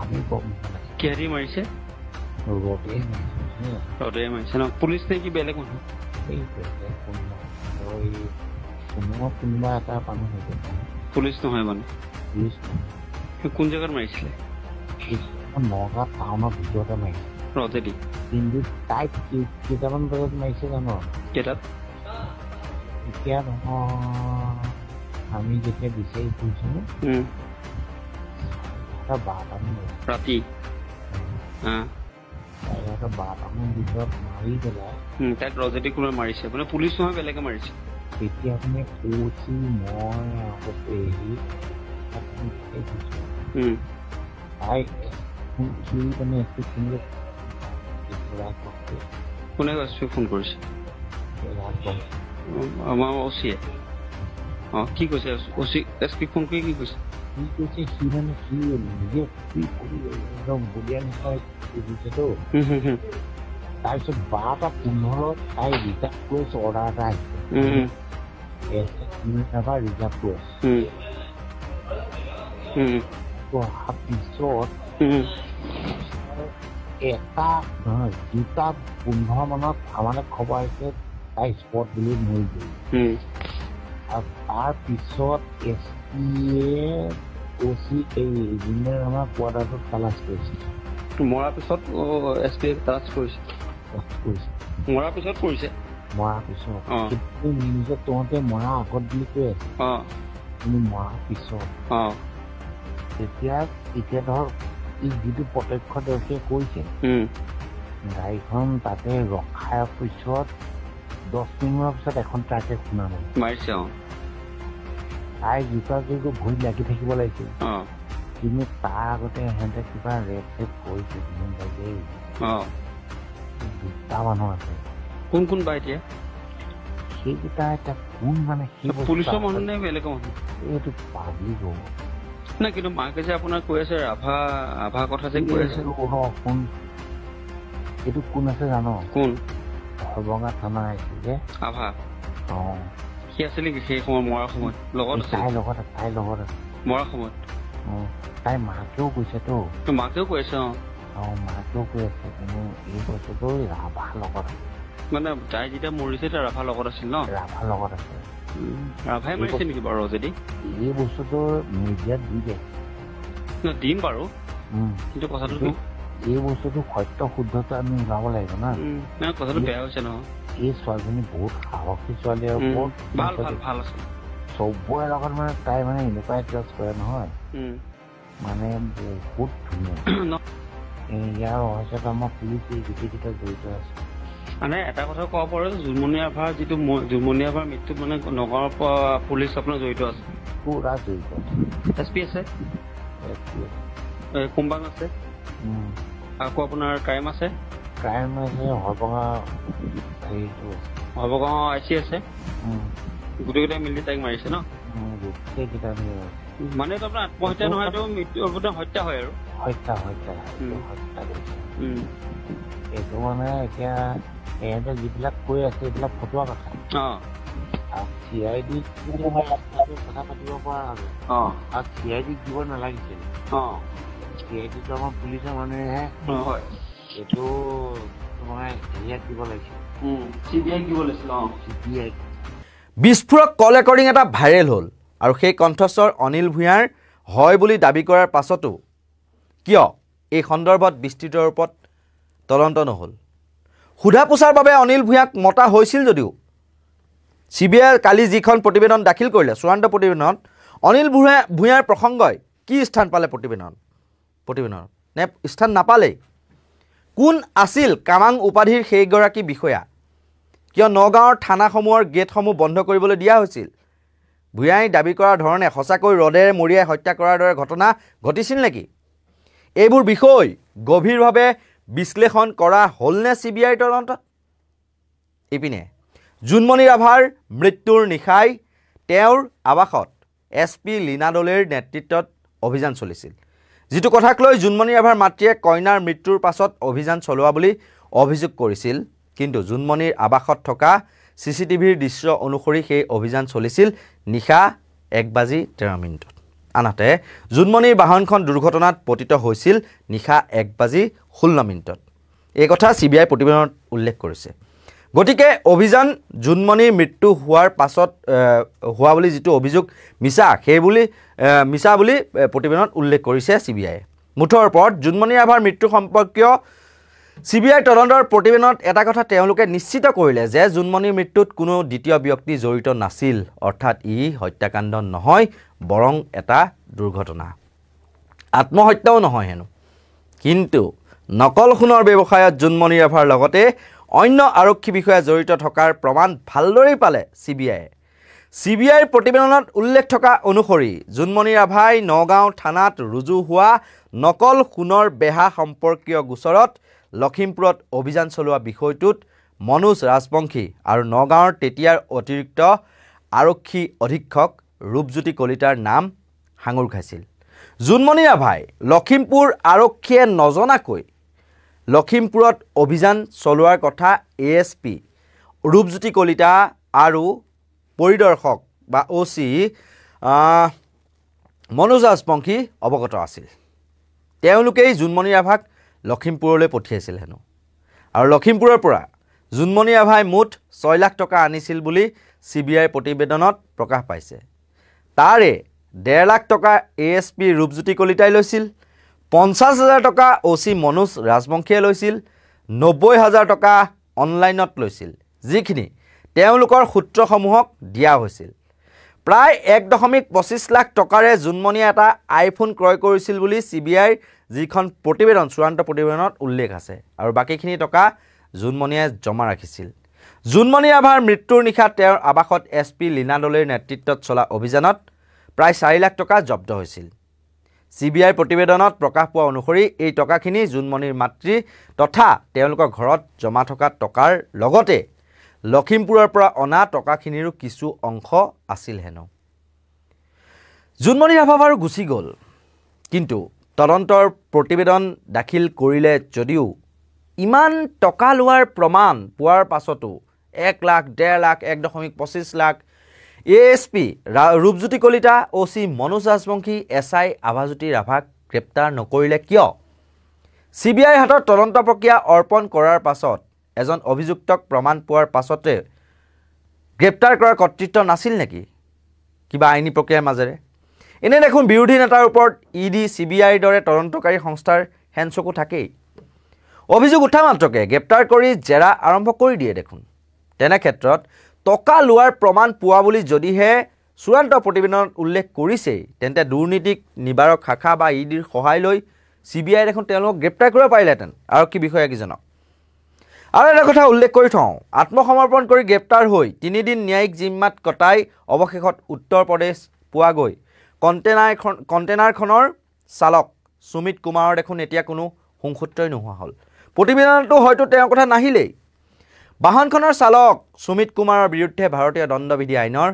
আমি গম নাপালে কিহেৰি মাৰিছে ৰদে মাৰিছে ন পুলিচ নে কি বেলেগ মানুহ কোনোবা এটা মানুহ হৈছে পুলিচ নহয় মানে পুলিচ কোন জেগাত মাৰিছিলে নগাঁও টাউনৰ ভিতৰতে মাৰিছে ৰদেদি কিন্তু তাইক কেইটামান বজাত মাৰিছে জানো কেইটাত এতিয়া নহয় আমি যেতিয়া বিচাৰি ফুৰিছো 12টামান ৰাতি 12টামান ভিতৰত মাৰি পেলাই তাইক ৰজেদি কোনোবাই মাৰিছে মানে পুলিচ নহয় বেলেগে মাৰিছে তেতিয়া মানে কৈছি মই আগতে তাই মানে কোনে ফোন কৰিছে আমাৰ অচিয়ে কি কৈছে এছপি ফোন কৰি কি কৈছে কি কৈছে সি মানে সি নিজে একদম বলিয়া নিচিনা দিছেতো তাৰপিছত 12:15 তাই ৰিজাৰ্ভ কৰিছে অৰ্ডাৰ এটা আহিছে ৰিজাৰ্ভ কৰিছে অহাৰ পিছত 2:15 মানত আমালৈ খবৰ আহিছে তাই স্পট বুলি মৰি গ'ল আৰু তাৰ পিছত এছপিয়ে অচি এই যোনে আমাৰ কোৱাৰ্টাৰটোত তালাচ কৰিছে মৰাৰ পিছত এছপিয়ে তালাচ কৰিছে মৰাৰ পিছত কৰিছে নিউজত তহঁতে মৰা আগত বুলি কৈ আছে কিন্তু মৰাৰ পিছত এতিয়া ধৰ যিটো প্ৰত্যক্ষদৰ্শীয়ে কৈছে গাড়ীখন তাতে ৰখাৰ পিছত 10 মিনিটৰ পিছত এখন ট্ৰাকে খুন্দা মাৰিছে তাই জোতা জোৰটো ভৰি লাগি থাকিব লাগিছিল কিন্তু তাৰ আগতে সিহঁতে কিবা ৰেপ চেপ কৰিছে দুটা মানুহ আছে কোন কোন বা এতিয়া সেইকেইটা এতিয়া কোন মানে পুলিচৰ মানুহ নে বেলেগৰ মানুহ এইটো পাব্লিক হ'ব না কিন্তু মাকে যে আপোনাৰ কৈ আছে ৰাভা কথা যে কৈ আছে কোন এইটো কোন আছে জানো কোন সৰ্বঙা থানা আহিছিল যে আভা সি আছিল নেকি সেই সময় মৰাৰ সময়ত লগত তাইৰ লগত আছে মৰাৰ সময়ত তাই মাকেও কৈছেতো মাকেও কৈ আছে মাকেও কৈ আছে কিন্তু এই বস্তুটো ৰাভাৰ লগত আছে মানে তাই যেতিয়া মৰিছে তাই ৰাভাৰ লগত আছিল ন ৰাভাৰ লগত আছে ৰাভাই মাৰিছে নেকি বাৰু যদি এই বস্তুটো মিডিয়াত দি দিয়ে দিম বাৰু কিন্তু কথাটো এই বস্তুটো সত্য শুদ্ধটো আমি ওলাব লাগিব না কথাটো বেয়া হৈছে নহয় এই ছোৱালীজনী বহুত সাহসী ছোৱালী আৰু বহুত ভাল আছে চবৰে লগত মানে তাই মানে এনেকুৱা ক্লাছ কৰে নহয় মানে বহুত ধুনীয়া ইয়াৰ ৰহস্যত আমাৰ পুলিচ এই গোটেইকেইটা জড়িত আছে মানে এটা কথা ক'ব পাৰো জোনমণি ৰাভাৰ যিটো জোনমণি ৰাভাৰ মৃত্যুত মানে নগাঁৱৰ পুলিচ আপোনাৰ জড়িত আছে পুৰা জড়িত এছপি আছে কুম্বাং আছে আকৌ আপোনাৰ ক্ৰাইম আছে সৰ্বগাঁও IC আছে গোটেইকেইটাই মিলি তাইক মাৰিছে ন মানে আপোনাৰ আত্মহত্যা নহয় মৃত্যু হত্যা হয় আৰু হত্যা এইটো মানে এতিয়া এহেঁতে যিবিলাক কৈ আছে এইবিলাক ফটোৱা কথা CID কথা পাতিব পৰা আৰু CID দিব নালাগিছিল CID টো আমাৰ পুলিচৰ মানুহেহে এইটো মানে হেৰিয়াত দিব লাগিছিল CBI দিব লাগিছিল CBI বিস্ফোৰক কল ৰেকৰ্ডিং এটা ভাইৰেল হ'ল আৰু সেই কণ্ঠস্বৰ অনিল ভূঞাৰ হয় বুলি দাবী কৰাৰ পাছতো কিয় এই সন্দৰ্ভত বিস্তৃত ৰূপত তদন্ত নহ'ল সোধা পোছাৰ বাবে অনিল ভূঞাক মতা হৈছিল যদিও CBI কালি যিখন প্ৰতিবেদন দাখিল কৰিলে চূড়ান্ত প্ৰতিবেদনত অনিল ভূঞাৰ প্ৰসংগই কি স্থান পালে প্ৰতিবেদনত নে স্থান নাপালেই কোন আছিল কামাং উপাধিৰ সেইগৰাকী বিষয়া কিয় নগাঁৱৰ থানাসমূহৰ গেটসমূহ বন্ধ কৰিবলৈ দিয়া হৈছিল ভূঞাই দাবী কৰাৰ ধৰণে সঁচাকৈ ৰডেৰে মৰিয়াই হত্যা কৰাৰ দৰে ঘটনা ঘটিছিল নেকি এইবোৰ বিষয় গভীৰভাৱে বিশ্লেষণ কৰা হ'লনে CBI তদন্তত ইপিনে জুনমণি ৰাভাৰ মৃত্যুৰ নিশাই তেওঁৰ আৱাসত SP লীনা দলেৰ নেতৃত্বত অভিযান চলিছিল যিটো কথাক লৈ জুনমণি ৰাভাৰ মাতৃয়ে কইনাৰ মৃত্যুৰ পাছত অভিযান চলোৱা বুলি অভিযোগ কৰিছিল কিন্তু জুনমণিৰ আৱাসত থকা CCTVৰ দৃশ্য অনুসৰি সেই অভিযান চলিছিল নিশা 1:13 আনহাতে জুনমণিৰ বাহনখন দুৰ্ঘটনাত পতিত হৈছিল নিশা 1:16 এই কথা CBI প্ৰতিবেদনত উল্লেখ কৰিছে গতিকে অভিযান জুনমণিৰ মৃত্যু হোৱাৰ পাছত হোৱা বুলি যিটো অভিযোগ মিছা বুলি প্ৰতিবেদনত উল্লেখ কৰিছে CBI মুঠৰ ওপৰত জুনমণি ৰাভাৰ মৃত্যু সম্পৰ্কীয় CBI তদন্তৰ প্ৰতিবেদনত এটা কথা তেওঁলোকে নিশ্চিত কৰিলে যে জুনমণিৰ মৃত্যুত কোনো দ্বিতীয় ব্যক্তি জড়িত নাছিল অৰ্থাৎ ই হত্যাকাণ্ড নহয় বৰং এটা দুৰ্ঘটনা আত্মহত্যাও নহয় হেনো কিন্তু নকল সোণৰ ব্যৱসায়ত জুনমণি ৰাভাৰ লগতে অন্য আৰক্ষী বিষয়া জড়িত থকাৰ প্ৰমাণ ভালদৰেই পালে CBIৰ প্ৰতিবেদনত উল্লেখ থকা অনুসৰি জুনমণি ৰাভাই নগাঁও থানাত ৰুজু হোৱা নকল সোণৰ বেহা সম্পৰ্কীয় গোচৰত লখিমপুৰত অভিযান চলোৱা বিষয়টোত মনোজ ৰাজবংশী আৰু নগাঁৱৰ তেতিয়াৰ অতিৰিক্ত আৰক্ষী অধীক্ষক ৰূপজ্যোতি কলিতাৰ নাম সাঙুৰ খাইছিল জুনমণি ৰাভাই লখিমপুৰ আৰক্ষীয়ে নজনাকৈ লখিমপুৰত অভিযান চলোৱাৰ কথা ASP ৰূপজ্যোতি কলিতা আৰু পৰিদৰ্শক বা OC মনোজ ৰাজবংশী অৱগত আছিল তেওঁলোকেই জুনমণি ৰাভাক লখিমপুৰলৈ পঠিয়াইছিল হেনো আৰু লখিমপুৰৰ পৰা জুনমণি ৰাভাই মুঠ 6 লাখ টকা আনিছিল বুলি CBIৰ প্ৰতিবেদনত প্ৰকাশ পাইছে তাৰে 1.5 লাখ টকা ASP ৰূপজ্যোতি কলিতাই লৈছিল 50,000 টকা OC মনোজ ৰাজবংশীয়ে লৈছিল 90,000 টকা অনলাইনত লৈছিল যিখিনি তেওঁলোকৰ সূত্ৰসমূহক দিয়া হৈছিল প্ৰায় 1.25 লাখ টকাৰে জুনমণিয়ে এটা আইফোন ক্ৰয় কৰিছিল বুলি CBIৰ যিখন প্ৰতিবেদন চূড়ান্ত প্ৰতিবেদনত উল্লেখ আছে আৰু বাকিখিনি টকা জুনমণিয়ে জমা ৰাখিছিল জুনমণি ৰাভাৰ মৃত্যুৰ নিশা তেওঁৰ আৱাসত SP লীনা দলেৰ নেতৃত্বত চলা অভিযানত প্ৰায় 4 লাখ টকা জব্দ হৈছিল CBIৰ প্ৰতিবেদনত প্ৰকাশ পোৱা অনুসৰি এই টকাখিনি জুনমণিৰ মাতৃ তথা তেওঁলোকৰ ঘৰত জমা থকা টকাৰ লগতে লখিমপুৰৰ পৰা অনা টকাখিনিৰো কিছু অংশ আছিল হেনো জুনমণি ৰাভা বাৰু গুচি গ'ল কিন্তু তদন্তৰ প্ৰতিবেদন দাখিল কৰিলে যদিও ইমান টকা লোৱাৰ প্ৰমাণ পোৱাৰ পাছতো 1 lakh 1.5 lakh 1.25 lakh ASP Rupjyoti Kalita OC Manoj Rajbongshi SI Abhajyoti ৰাভাক গ্ৰেপ্তাৰ নকৰিলে কিয় CBIৰ হাতত তদন্ত প্ৰক্ৰিয়া অৰ্পণ কৰাৰ পাছত এজন অভিযুক্তক প্ৰমাণ পোৱাৰ পাছতে গ্ৰেপ্তাৰ কৰাৰ কৰ্তৃত্ব নাছিল নেকি কিবা আইনী প্ৰক্ৰিয়াৰ মাজেৰে এনে দেখোন বিৰোধী নেতাৰ ওপৰত ED CBIৰ দৰে তদন্তকাৰী সংস্থাৰ হেনচকু থাকেই অভিযোগ উঠা মাত্ৰকে গ্ৰেপ্তাৰ কৰি জেৰা আৰম্ভ কৰি দিয়ে দেখোন তেনে ক্ষেত্ৰত টকা লোৱাৰ প্ৰমাণ পোৱা বুলি যদিহে চূড়ান্ত প্ৰতিবেদনত উল্লেখ কৰিছে তেন্তে দুৰ্নীতিক নিবাৰক শাখা বা EDৰ সহায় লৈ CBI দেখোন তেওঁলোকক গ্ৰেপ্তাৰ কৰিব পাৰিলেহেঁতেন আৰক্ষী বিষয়াকেইজনক আৰু এটা কথা উল্লেখ কৰি থওঁ আত্মসমৰ্পণ কৰি গ্ৰেপ্তাৰ হৈ 3 দিন ন্যায়িক জিম্মাত কটাই অৱশেষত উত্তৰ প্ৰদেশ পোৱা গৈ কণ্টেনাৰখনৰ চালক সুমিত কুমাৰৰ দেখোন এতিয়া কোনো সংসূত্ৰই নোহোৱা হ'ল প্ৰতিবেদনতো হয়তো তেওঁৰ কথা নাহিলেই বাহনখনৰ চালক সুমিত কুমাৰৰ বিৰুদ্ধে ভাৰতীয় দণ্ডবিধি আইনৰ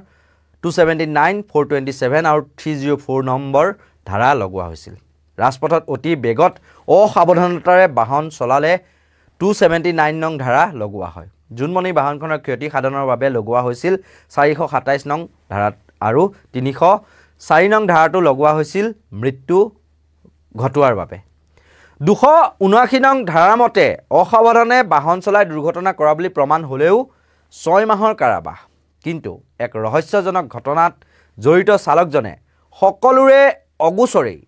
279 427 আৰু 304 নম্বৰ ধাৰা লগোৱা হৈছিল ৰাজপথত অতি বেগত অসাৱধানতাৰে বাহন চলালে 279 নং ধাৰা লগোৱা হয়। জোনমণি বাহনখনৰ ক্ষতি সাধনৰ বাবে লগোৱা হৈছিল 427 নং ধাৰাত আৰু 304 নং ধাৰাটো লগোৱা হৈছিল মৃত্যু ঘটোৱাৰ বাবে। 279 নং ধাৰা মতে অসাৱধানে বাহন চলাই দুৰ্ঘটনা কৰা বুলি প্ৰমাণ হ'লেও 6 মাহৰ কাৰাবাস। কিন্তু এক ৰহস্যজনক ঘটনাত জড়িত চালকজনে সকলোৰে অগোচৰেই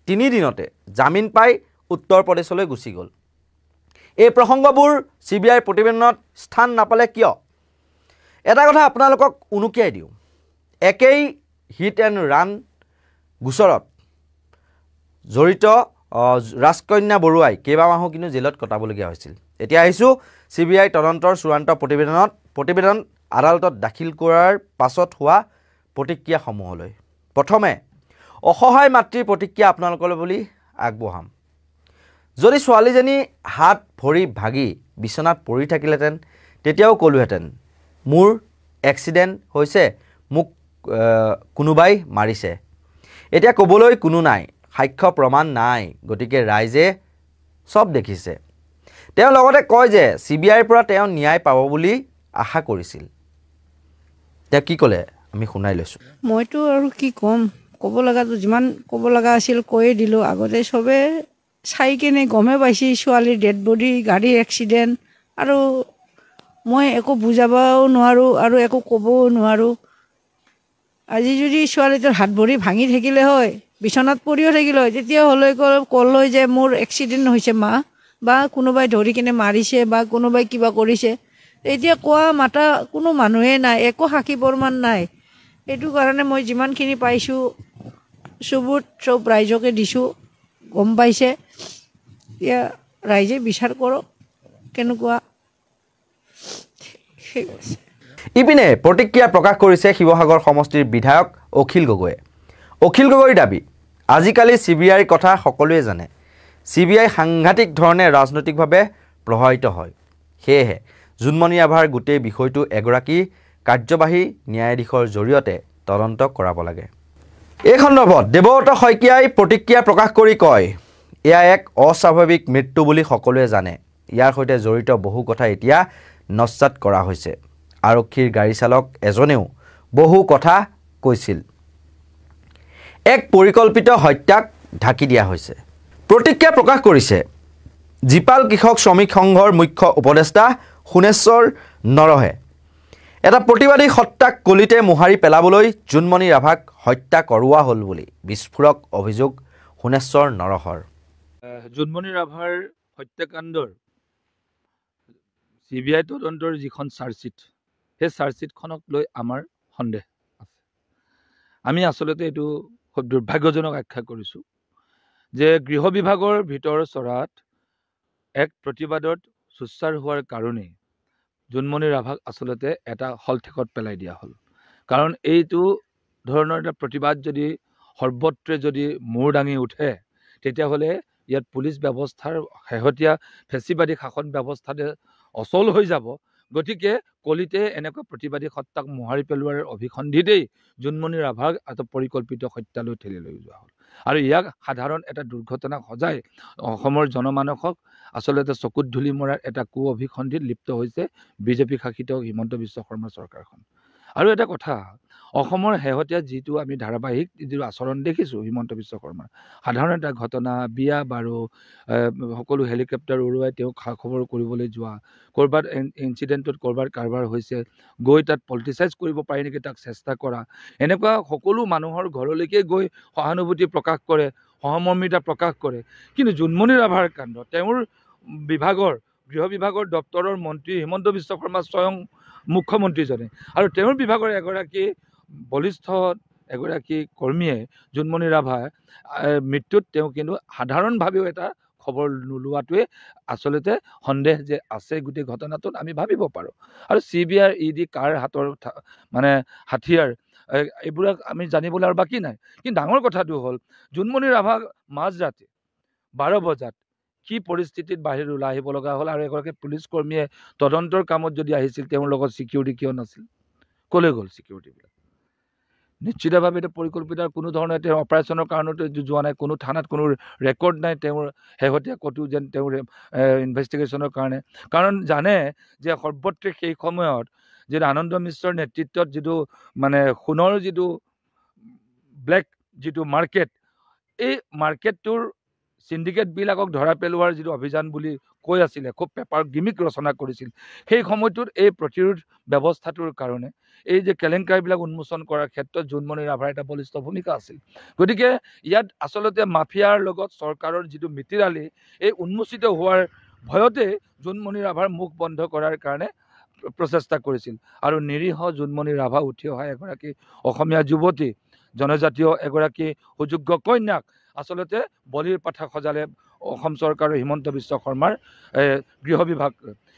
3 দিনতে জামিন পাই উত্তৰ প্ৰদেশলৈ গুচি গ'ল। এই প্ৰসংগবোৰ CBI প্ৰতিবেদনত স্থান নাপালে কিয়? এটা কথা আপোনালোকক উনুকিয়াই দিওঁ। একেই হিট এণ্ড ৰান গোচৰত জড়িত ৰাজকন্যা বৰুৱাই কেইবামাহো কিন্তু জেলত কটাবলগীয়া হৈছিল। এতিয়া আহিছোঁ CBI তদন্তৰ চূড়ান্ত প্ৰতিবেদন আদালতত দাখিল কৰাৰ পাছত হোৱা প্ৰতিক্ৰিয়াসমূহলৈ। প্ৰথমে অসহায় মাতৃৰ প্ৰতিক্ৰিয়া আপোনালোকলৈ বুলি আগবঢ়াম। যদি ছোৱালীজনী হাত ভৰি ভাগি বিচনাত পৰি থাকিলেহেঁতেন তেতিয়াও ক'লোহেঁতেন মোৰ এক্সিডেণ্ট হৈছে, মোক কোনোবাই মাৰিছে। এতিয়া ক'বলৈ কোনো নাই, সাক্ষ্য প্ৰমাণ নাই, গতিকে ৰাইজে চব দেখিছে। তেওঁ লগতে কয় যে CBIৰ পৰা তেওঁ ন্যায় পাব বুলি আশা কৰিছিল। তেওঁ কি ক'লে আমি শুনাই লৈছোঁ। মইতো আৰু কি ক'ম, ক'ব লগাটো যিমান ক'ব লগা আছিল কৈয়ে দিলোঁ। আগতে চবে চাই কেনে গমে পাইছে ছোৱালীৰ ডেড বডি, গাড়ীৰ এক্সিডেণ্ট, আৰু মই একো বুজাবও নোৱাৰোঁ আৰু একো ক'বও নোৱাৰোঁ। আজি যদি ছোৱালীটোৰ হাত ভৰি ভাঙি থাকিলে হয়, বিচনাত পৰিও থাকিলে হয়, তেতিয়াহ'লে ক'ল হয় যে মোৰ এক্সিডেণ্ট হৈছে মা, বা কোনোবাই ধৰি কিনে মাৰিছে বা কোনোবাই কিবা কৰিছে। এতিয়া কোৱা মাতা কোনো মানুহে নাই, একো সাক্ষী প্ৰমাণ নাই। সেইটো কাৰণে মই যিমানখিনি পাইছোঁ চবুত চব ৰাইজকে দিছোঁ, গম পাইছে। এতিয়া ৰাইজে বিচাৰ কৰক কেনেকুৱা। ইপিনে প্ৰতিক্ৰিয়া প্ৰকাশ কৰিছে শিৱসাগৰ সমষ্টিৰ বিধায়ক অখিল গগৈয়ে। অখিল গগৈৰ দাবী, আজিকালি CBIৰ কথা সকলোৱে জানে। CBI সাংঘাতিক ধৰণে ৰাজনৈতিকভাৱে প্ৰভাৱিত হয়। সেয়েহে জোনমণি ৰাভাৰ গোটেই বিষয়টো এগৰাকী কাৰ্যবাহী ন্যায়াধীশৰ জৰিয়তে তদন্ত কৰাব লাগে। এই সন্দৰ্ভত দেৱব্ৰত শইকীয়াই প্ৰতিক্ৰিয়া প্ৰকাশ কৰি কয়, এয়া এক অস্বাভাৱিক মৃত্যু বুলি সকলোৱে জানে। ইয়াৰ সৈতে জড়িত বহু কথা এতিয়া নস্যাৎ কৰা হৈছে। আৰক্ষীৰ গাড়ী চালক এজনেও বহু কথা কৈছিল। এক পৰিকল্পিত হত্যাক ঢাকি দিয়া হৈছে। প্ৰতিক্ৰিয়া প্ৰকাশ কৰিছে জীপাল কৃষক শ্ৰমিক সংঘৰ মুখ্য উপদেষ্টা সোণেশ্বৰ নৰহে। এটা প্ৰতিবাদী সত্তাক কলিতে মোহাৰি পেলাবলৈ জোনমণি ৰাভাক হত্যা কৰোৱা হ'ল বুলি বিস্ফোৰক অভিযোগ সোণেশ্বৰ নৰহৰ। জোনমণি ৰাভাৰ হত্যাকাণ্ডৰ CBI তদন্তৰ যিখন চাৰ্জশ্বিট, সেই চাৰ্জশ্বিটখনক লৈ আমাৰ সন্দেহ আছে। আমি আচলতে এইটো খুব দুৰ্ভাগ্যজনক আখ্যা কৰিছোঁ যে গৃহ বিভাগৰ ভিতৰ চৰাত এক প্ৰতিবাদত সোচ্চাৰ হোৱাৰ কাৰণেই জোনমণি ৰাভাক আচলতে এটা হলঠেকত পেলাই দিয়া হ'ল। কাৰণ এইটো ধৰণৰ এটা প্ৰতিবাদ যদি সৰ্বত্ৰে যদি মূৰ দাঙি উঠে, তেতিয়াহ'লে ইয়াত পুলিচ ব্যৱস্থাৰ শেহতীয়া ফেচিবাদী শাসন ব্যৱস্থাতে অচল হৈ যাব। গতিকে কলিতে এনেকুৱা প্ৰতিবাদী সত্তাক মোহাৰি পেলোৱাৰ অভিসন্ধিতেই জোনমণি ৰাভাক এটা পৰিকল্পিত হত্যালৈ ঠেলি লৈ যোৱা হ'ল। আৰু ইয়াক সাধাৰণ এটা দুৰ্ঘটনা সজাই অসমৰ জনমানসক আচলতে চকুত ধূলি মৰাৰ এটা কু অভিসন্ধিত লিপ্ত হৈছে বিজেপি শাসিত হিমন্ত বিশ্ব শৰ্মা চৰকাৰখন। আৰু এটা কথা, অসমৰ শেহতীয়া যিটো আমি ধাৰাবাহিক যিটো আচৰণ দেখিছোঁ হিমন্ত বিশ্ব শৰ্মাৰ, সাধাৰণ এটা ঘটনা, বিয়া বাৰু, সকলো হেলিকপ্টাৰ উৰুৱাই তেওঁ খা খবৰ কৰিবলৈ যোৱা, ক'ৰবাত ইনচিডেণ্টত ক'ৰবাত কাৰবাৰ হৈছে গৈ তাত পলিটিচাইজ কৰিব পাৰি নেকি তাক চেষ্টা কৰা, এনেকুৱা সকলো মানুহৰ ঘৰলৈকে গৈ সহানুভূতি প্ৰকাশ কৰে, সহমৰ্মিতা প্ৰকাশ কৰে। কিন্তু জোনমণি ৰাভাৰ কাণ্ড তেওঁৰ বিভাগৰ গৃহ বিভাগৰ দপ্তৰৰ মন্ত্ৰী হিমন্ত বিশ্ব শৰ্মা স্বয়ং মুখ্যমন্ত্ৰীজনে আৰু তেওঁৰ বিভাগৰ এগৰাকী বলিষ্ঠ এগৰাকী কৰ্মীয়ে জোনমণি ৰাভাৰ মৃত্যুত তেওঁ কিন্তু সাধাৰণভাৱেও এটা খবৰ নোলোৱাটোৱে আচলতে সন্দেহ যে আছে গোটেই ঘটনাটোত আমি ভাবিব পাৰোঁ। আৰু CBI ED কাৰ হাতৰ মানে হাথিয়াৰ, এইবিলাক আমি জানিবলৈ আৰু বাকী নাই। কিন্তু ডাঙৰ কথাটো হ'ল জোনমণি ৰাভাক মাজৰাতি 12 বজাত কি পৰিস্থিতিত বাহিৰ ওলাই আহিব লগা হ'ল, আৰু এগৰাকী পুলিচ কৰ্মীয়ে তদন্তৰ কামত যদি আহিছিল তেওঁৰ লগত ছিকিউৰিটি কিয় নাছিল, ক'লৈ গ'ল ছিকিউৰিটিবিলাক? নিশ্চিতভাৱে এটা পৰিকল্পিত কোনো ধৰণৰ তেওঁ অপাৰেশ্যনৰ কাৰণতে যোৱা নাই, কোনো থানাত কোনো ৰেকৰ্ড নাই তেওঁৰ শেহতীয়া ক'তো যেন তেওঁৰ ইনভেষ্টিগেশ্যনৰ কাৰণে। কাৰণ জানে যে সৰ্বত্ৰে সেই সময়ত যিটো আনন্দ মিশ্ৰৰ নেতৃত্বত যিটো মানে সোণৰ যিটো ব্লেক যিটো মাৰ্কেট, এই মাৰ্কেটটোৰ চিণ্ডিকেটবিলাকক ধৰা পেলোৱাৰ যিটো অভিযান বুলি কৈ আছিলে, খুব পেপাৰ গিমিক ৰচনা কৰিছিল, সেই সময়টোত এই প্ৰতিৰোধ ব্যৱস্থাটোৰ কাৰণে এই যে কেলেংকাৰীবিলাক উন্মোচন কৰাৰ ক্ষেত্ৰত জোনমণি ৰাভাৰ এটা বলিষ্ঠ ভূমিকা আছিল। গতিকে ইয়াত আচলতে মাফিয়াৰ লগত চৰকাৰৰ যিটো মিতিৰালি, এই উন্মোচিত হোৱাৰ ভয়তে জোনমণি ৰাভাৰ মুখ বন্ধ কৰাৰ কাৰণে প্ৰচেষ্টা কৰিছিল। আৰু নিৰীহ জোনমণি ৰাভা উঠি অহা এগৰাকী অসমীয়া যুৱতী, জনজাতীয় এগৰাকী সুযোগ্য কন্যাক আচলতে বলিৰ পাঠা সজালে অসম চৰকাৰৰ হিমন্ত বিশ্ব শৰ্মাৰ গৃহ বিভাগ।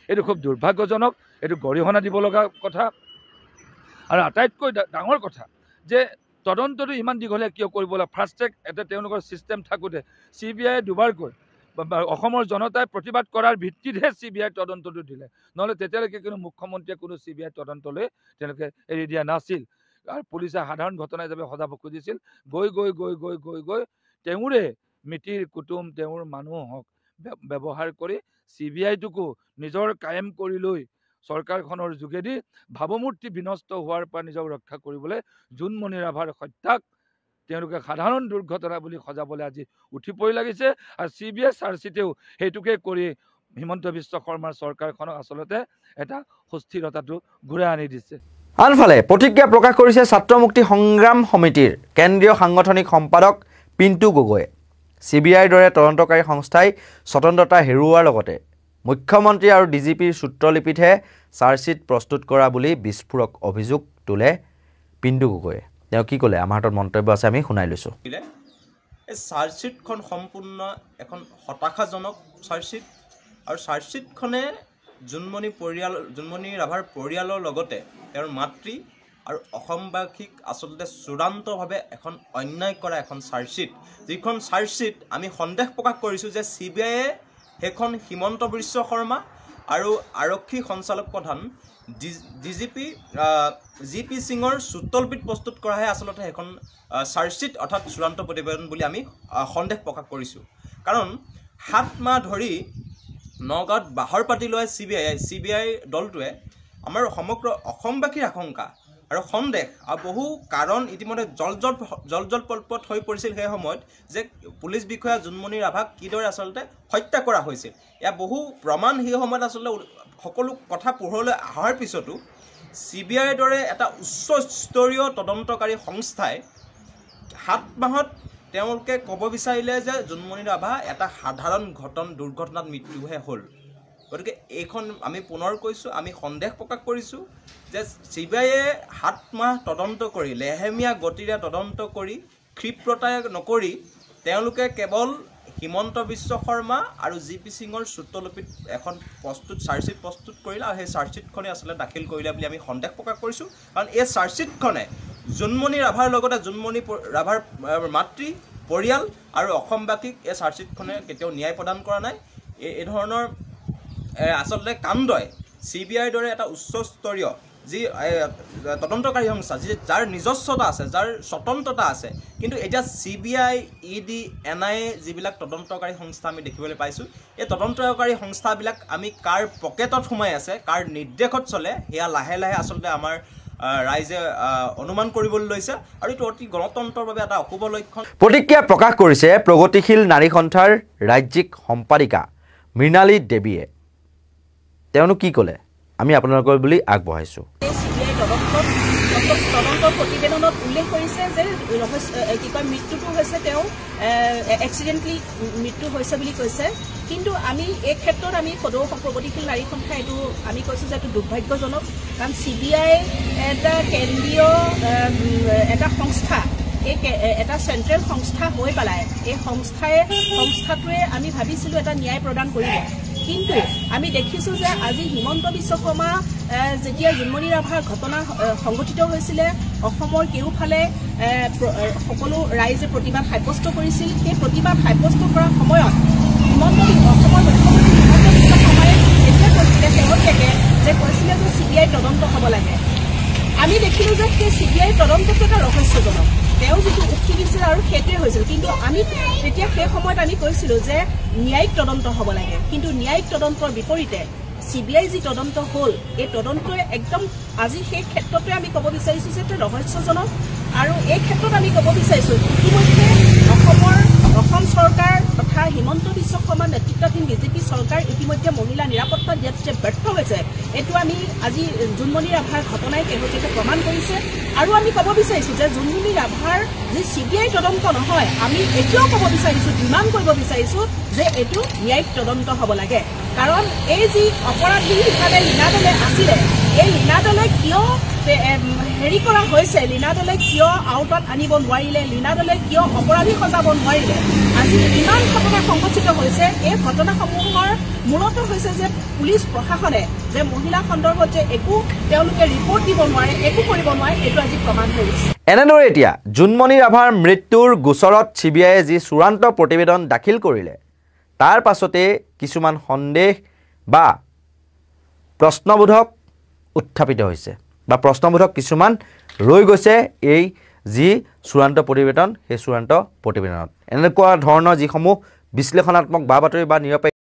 এইটো খুব দুৰ্ভাগ্যজনক, এইটো গৰিহণা দিব লগা কথা। আৰু আটাইতকৈ ডাঙৰ কথা যে তদন্তটো ইমান দীঘলীয়া কিয় কৰিব লাগে? ফাষ্ট ট্ৰেক এটা তেওঁলোকৰ ছিষ্টেম থাকোঁতে CBI দুবাৰকৈ অসমৰ জনতাই প্ৰতিবাদ কৰাৰ ভিত্তিতহে CBI তদন্তটো দিলে, নহ'লে তেতিয়ালৈকে কোনো মুখ্যমন্ত্ৰীয়ে কোনো CBI তদন্তলৈ তেওঁলোকে এৰি দিয়া নাছিল। আৰু পুলিচে সাধাৰণ ঘটনা হিচাপে সজাব খুজিছিল, গৈ গৈ গৈ গৈ গৈ গৈ তেওঁৰে মিতিৰ কুটুম তেওঁৰ মানুহক ব্যৱহাৰ কৰি CBI-টোকো নিজৰ কায়েম কৰি লৈ চৰকাৰখনৰ যোগেদি ভাৱমূৰ্তি বিনষ্ট হোৱাৰ পৰা নিজক ৰক্ষা কৰিবলৈ জোনমণি ৰাভাৰ হত্যাক তেওঁলোকে সাধাৰণ দুৰ্ঘটনা বুলি সজাবলৈ আজি উঠি পৰি লাগিছে। আৰু CBI চাৰ্জশ্বিটেও সেইটোকে কৰি হিমন্ত বিশ্ব শৰ্মাৰ চৰকাৰখনক আচলতে এটা সুস্থিৰতাটো ঘূৰাই আনি দিছে। আনফালে প্ৰতিক্ৰিয়া প্ৰকাশ কৰিছে ছাত্ৰ মুক্তি সংগ্ৰাম সমিতিৰ কেন্দ্ৰীয় সাংগঠনিক সম্পাদক পিণ্টু গগৈয়ে। CBIৰ দৰে তদন্তকাৰী সংস্থাই স্বতন্ত্ৰতা হেৰুওৱাৰ লগতে মুখ্যমন্ত্ৰী আৰু DGPৰ সূত্ৰলিপিতহে চাৰ্জশ্বিট প্ৰস্তুত কৰা বুলি বিস্ফোৰক অভিযোগ তোলে পিণ্টু গগৈয়ে। তেওঁ কি ক'লে আমাৰ হাতত মন্তব্য আছে, আমি শুনাই লৈছোঁ। এই চাৰ্জশ্বিটখন সম্পূৰ্ণ এখন হতাশাজনক চাৰ্জশ্বিট, আৰু চাৰ্জশ্বিটখনে জোনমণি ৰাভাৰ পৰিয়ালৰ লগতে তেওঁৰ মাতৃ আৰু অসমবাসীক আচলতে চূড়ান্তভাৱে এখন অন্যায় কৰা এখন চাৰ্জশ্বিট, যিখন চাৰ্জশ্বিট আমি সন্দেহ প্ৰকাশ কৰিছোঁ যে CBIয়ে সেইখন হিমন্ত বিশ্ব শৰ্মা আৰু আৰক্ষী সঞ্চালক প্ৰধান DGP GP সিঙৰ চুটলপিত প্ৰস্তুত কৰাহে আচলতে সেইখন চাৰ্জশ্বিট অৰ্থাৎ চূড়ান্ত প্ৰতিবেদন বুলি আমি সন্দেহ প্ৰকাশ কৰিছোঁ। কাৰণ 7 মাহ ধৰি নগাঁৱত বাহৰ পাতি লোৱা CBI দলটোৱে আমাৰ সমগ্ৰ অসমবাসীৰ আশংকা আৰু সন্দেহ আৰু বহু কাৰণ ইতিমধ্যে জল পলপত হৈ পৰিছিল সেই সময়ত যে পুলিচ বিষয়া জোনমণি ৰাভাক কিদৰে আচলতে হত্যা কৰা হৈছিল। ইয়াৰ বহু প্ৰমাণ সেই সময়ত আচলতে সকলো কথা পোহৰলৈ অহাৰ পিছতো CBIৰ দৰে এটা উচ্চ স্তৰীয় তদন্তকাৰী সংস্থাই 7 মাহত তেওঁলোকে ক'ব বিচাৰিলে যে জোনমণি ৰাভা এটা সাধাৰণ দুৰ্ঘটনাত মৃত্যুহে হ'ল। গতিকে এইখন আমি পুনৰ কৈছোঁ, আমি সন্দেহ প্ৰকাশ কৰিছোঁ যে CBIয়ে 7 মাহ তদন্ত কৰি লেহেমীয়া গতিৰে তদন্ত কৰি ক্ষিপ্ৰতাই নকৰি তেওঁলোকে কেৱল হিমন্ত বিশ্ব শৰ্মা আৰু GP সিঙৰ চুটলপিত এখন চাৰ্জশ্বিট প্ৰস্তুত কৰিলে, আৰু সেই চাৰ্জশ্বিটখনে আচলতে দাখিল কৰিলে বুলি আমি সন্দেহ প্ৰকাশ কৰিছোঁ। কাৰণ এই চাৰ্জশ্বিটখনে জোনমণি ৰাভাৰ লগতে জোনমণি ৰাভাৰ মাতৃ পৰিয়াল আৰু অসমবাসীক এই চাৰ্জশ্বিটখনে কেতিয়াও ন্যায় প্ৰদান কৰা নাই। এই ধৰণৰ আচলতে কাণ্ডই CBIৰ দৰে এটা উচ্চস্তৰীয় যি তদন্তকাৰী সংস্থা যাৰ নিজস্বতা আছে, যাৰ স্বতন্ত্ৰতা আছে, কিন্তু এতিয়া CBI, ED, NIA যিবিলাক তদন্তকাৰী সংস্থা আমি দেখিবলৈ পাইছোঁ, এই তদন্তকাৰী সংস্থাবিলাক আমি কাৰ পকেটত সোমাই আছে, কাৰ নিৰ্দেশত চলে, সেয়া লাহে লাহে আচলতে আমাৰ ৰাইজে অনুমান কৰিবলৈ লৈছে, আৰু এইটো অতি গণতন্ত্ৰৰ বাবে এটা অশুভ লক্ষণ। প্ৰতিক্ৰিয়া প্ৰকাশ কৰিছে প্ৰগতিশীল নাৰী সন্থাৰ ৰাজ্যিক সম্পাদিকা মৃণালী দেৱীয়ে। তেওঁনো কি ক'লে আমি আপোনালোকৰ বুলি আগবঢ়াইছোঁ। তদন্তৰ প্ৰতিবেদনত উল্লেখ কৰিছে যে মৃত্যুটো হৈছে তেওঁ এক্সিডেণ্টলি মৃত্যু হৈছে বুলি কৈছে। কিন্তু আমি এই ক্ষেত্ৰত আমি সদৌ প্ৰগতিশীল নাৰী সন্থা এইটো আমি কৈছোঁ যে এইটো দুৰ্ভাগ্যজনক। কাৰণ CBI এটা কেন্দ্ৰীয় এটা সংস্থা, এটা চেণ্ট্ৰেল সংস্থা হৈ পেলাই এই সংস্থাটোৱে আমি ভাবিছিলোঁ এটা ন্যায় প্ৰদান কৰিব। কিন্তু আমি দেখিছোঁ যে আজি হিমন্ত বিশ্ব শৰ্মা যেতিয়া জোনমণি ৰাভাৰ ঘটনা সংঘটিত হৈছিলে, অসমৰ কেউফালে সকলো ৰাইজে প্ৰতিবাদ সাব্যস্ত কৰিছিল। সেই প্ৰতিবাদ সাব্যস্ত কৰাৰ সময়ত অসমৰ মুখ্যমন্ত্ৰী হিমন্ত বিশ্ব শৰ্মাই এতিয়া কৈছিলে শেহতীয়াকৈ যে CBI তদন্ত হ'ব লাগে। আমি দেখিলো যে সেই CBI তদন্তটো এটা ৰহস্যজনক তেওঁ যিটো উঠি দিছিল আৰু সেইটোৱে হৈছিল কিন্তু আমি তেতিয়া সেই সময়ত আমি কৈছিলো যে ন্যায়িক তদন্ত হ'ব লাগে কিন্তু ন্যায়িক তদন্তৰ বিপৰীতে CBI যি তদন্ত হ'ল এই তদন্তটোৱে একদম আজি সেই ক্ষেত্ৰতে আমি ক'ব বিচাৰিছো যে ৰহস্যজনক আৰু এই ক্ষেত্ৰত আমি ক'ব বিচাৰিছো ইতিমধ্যে অসম চৰকাৰ তথা হিমন্ত বিশ্ব শৰ্মাৰ নেতৃত্বাধীন বিজেপি চৰকাৰ ইতিমধ্যে মহিলা নিৰাপত্তা দিয়াত যে ব্যৰ্থ হৈছে এইটো আমি আজি জোনমণি ৰাভাৰ ঘটনাই শেহতীয়াকৈ প্ৰমাণ কৰিছে আৰু আমি ক'ব বিচাৰিছো যে জোনমণি ৰাভাৰ যি CBI তদন্ত নহয় আমি এতিয়াও ক'ব বিচাৰিছো ডিমাণ্ড কৰিব বিচাৰিছো যে এইটো ন্যায়িক তদন্ত হ'ব লাগে কাৰণ এই যি অপৰাধী হিচাপে লীনা দলে আছিলে এই লীনা দলে কিয় হেৰি কৰা হৈছে লীনা দলে কিয় আউটত আনিব নোৱাৰিলে লীনা দলে কিয় অপৰাধী সজাব নোৱাৰিলে আজি ইমান ঘটনা সংঘটিত হৈছে এই ঘটনাসমূহৰ মূলত হৈছে যে পুলিচ প্ৰশাসনে যে মহিলা সন্দৰ্ভত যে একো তেওঁলোকে ৰিপৰ্ট দিব নোৱাৰে একো কৰিব নোৱাৰে এইটো আজি প্ৰমাণ হৈছে এনেদৰে এতিয়া জোনমণি ৰাভাৰ মৃত্যুৰ গোচৰত CBIয়ে যি চূড়ান্ত প্ৰতিবেদন দাখিল কৰিলে তাৰ পাছতে কিছুমান সন্দেহ বা প্ৰশ্নবোধক উত্থাপিত হৈছে বা প্ৰশ্নবোধক কিছুমান ৰৈ গৈছে এই যি চূড়ান্ত প্ৰতিবেদন সেই চূড়ান্ত প্ৰতিবেদনত এনেকুৱা ধৰণৰ যিসমূহ বিশ্লেষণাত্মক বা বাতৰি বা নিৰপেক্ষ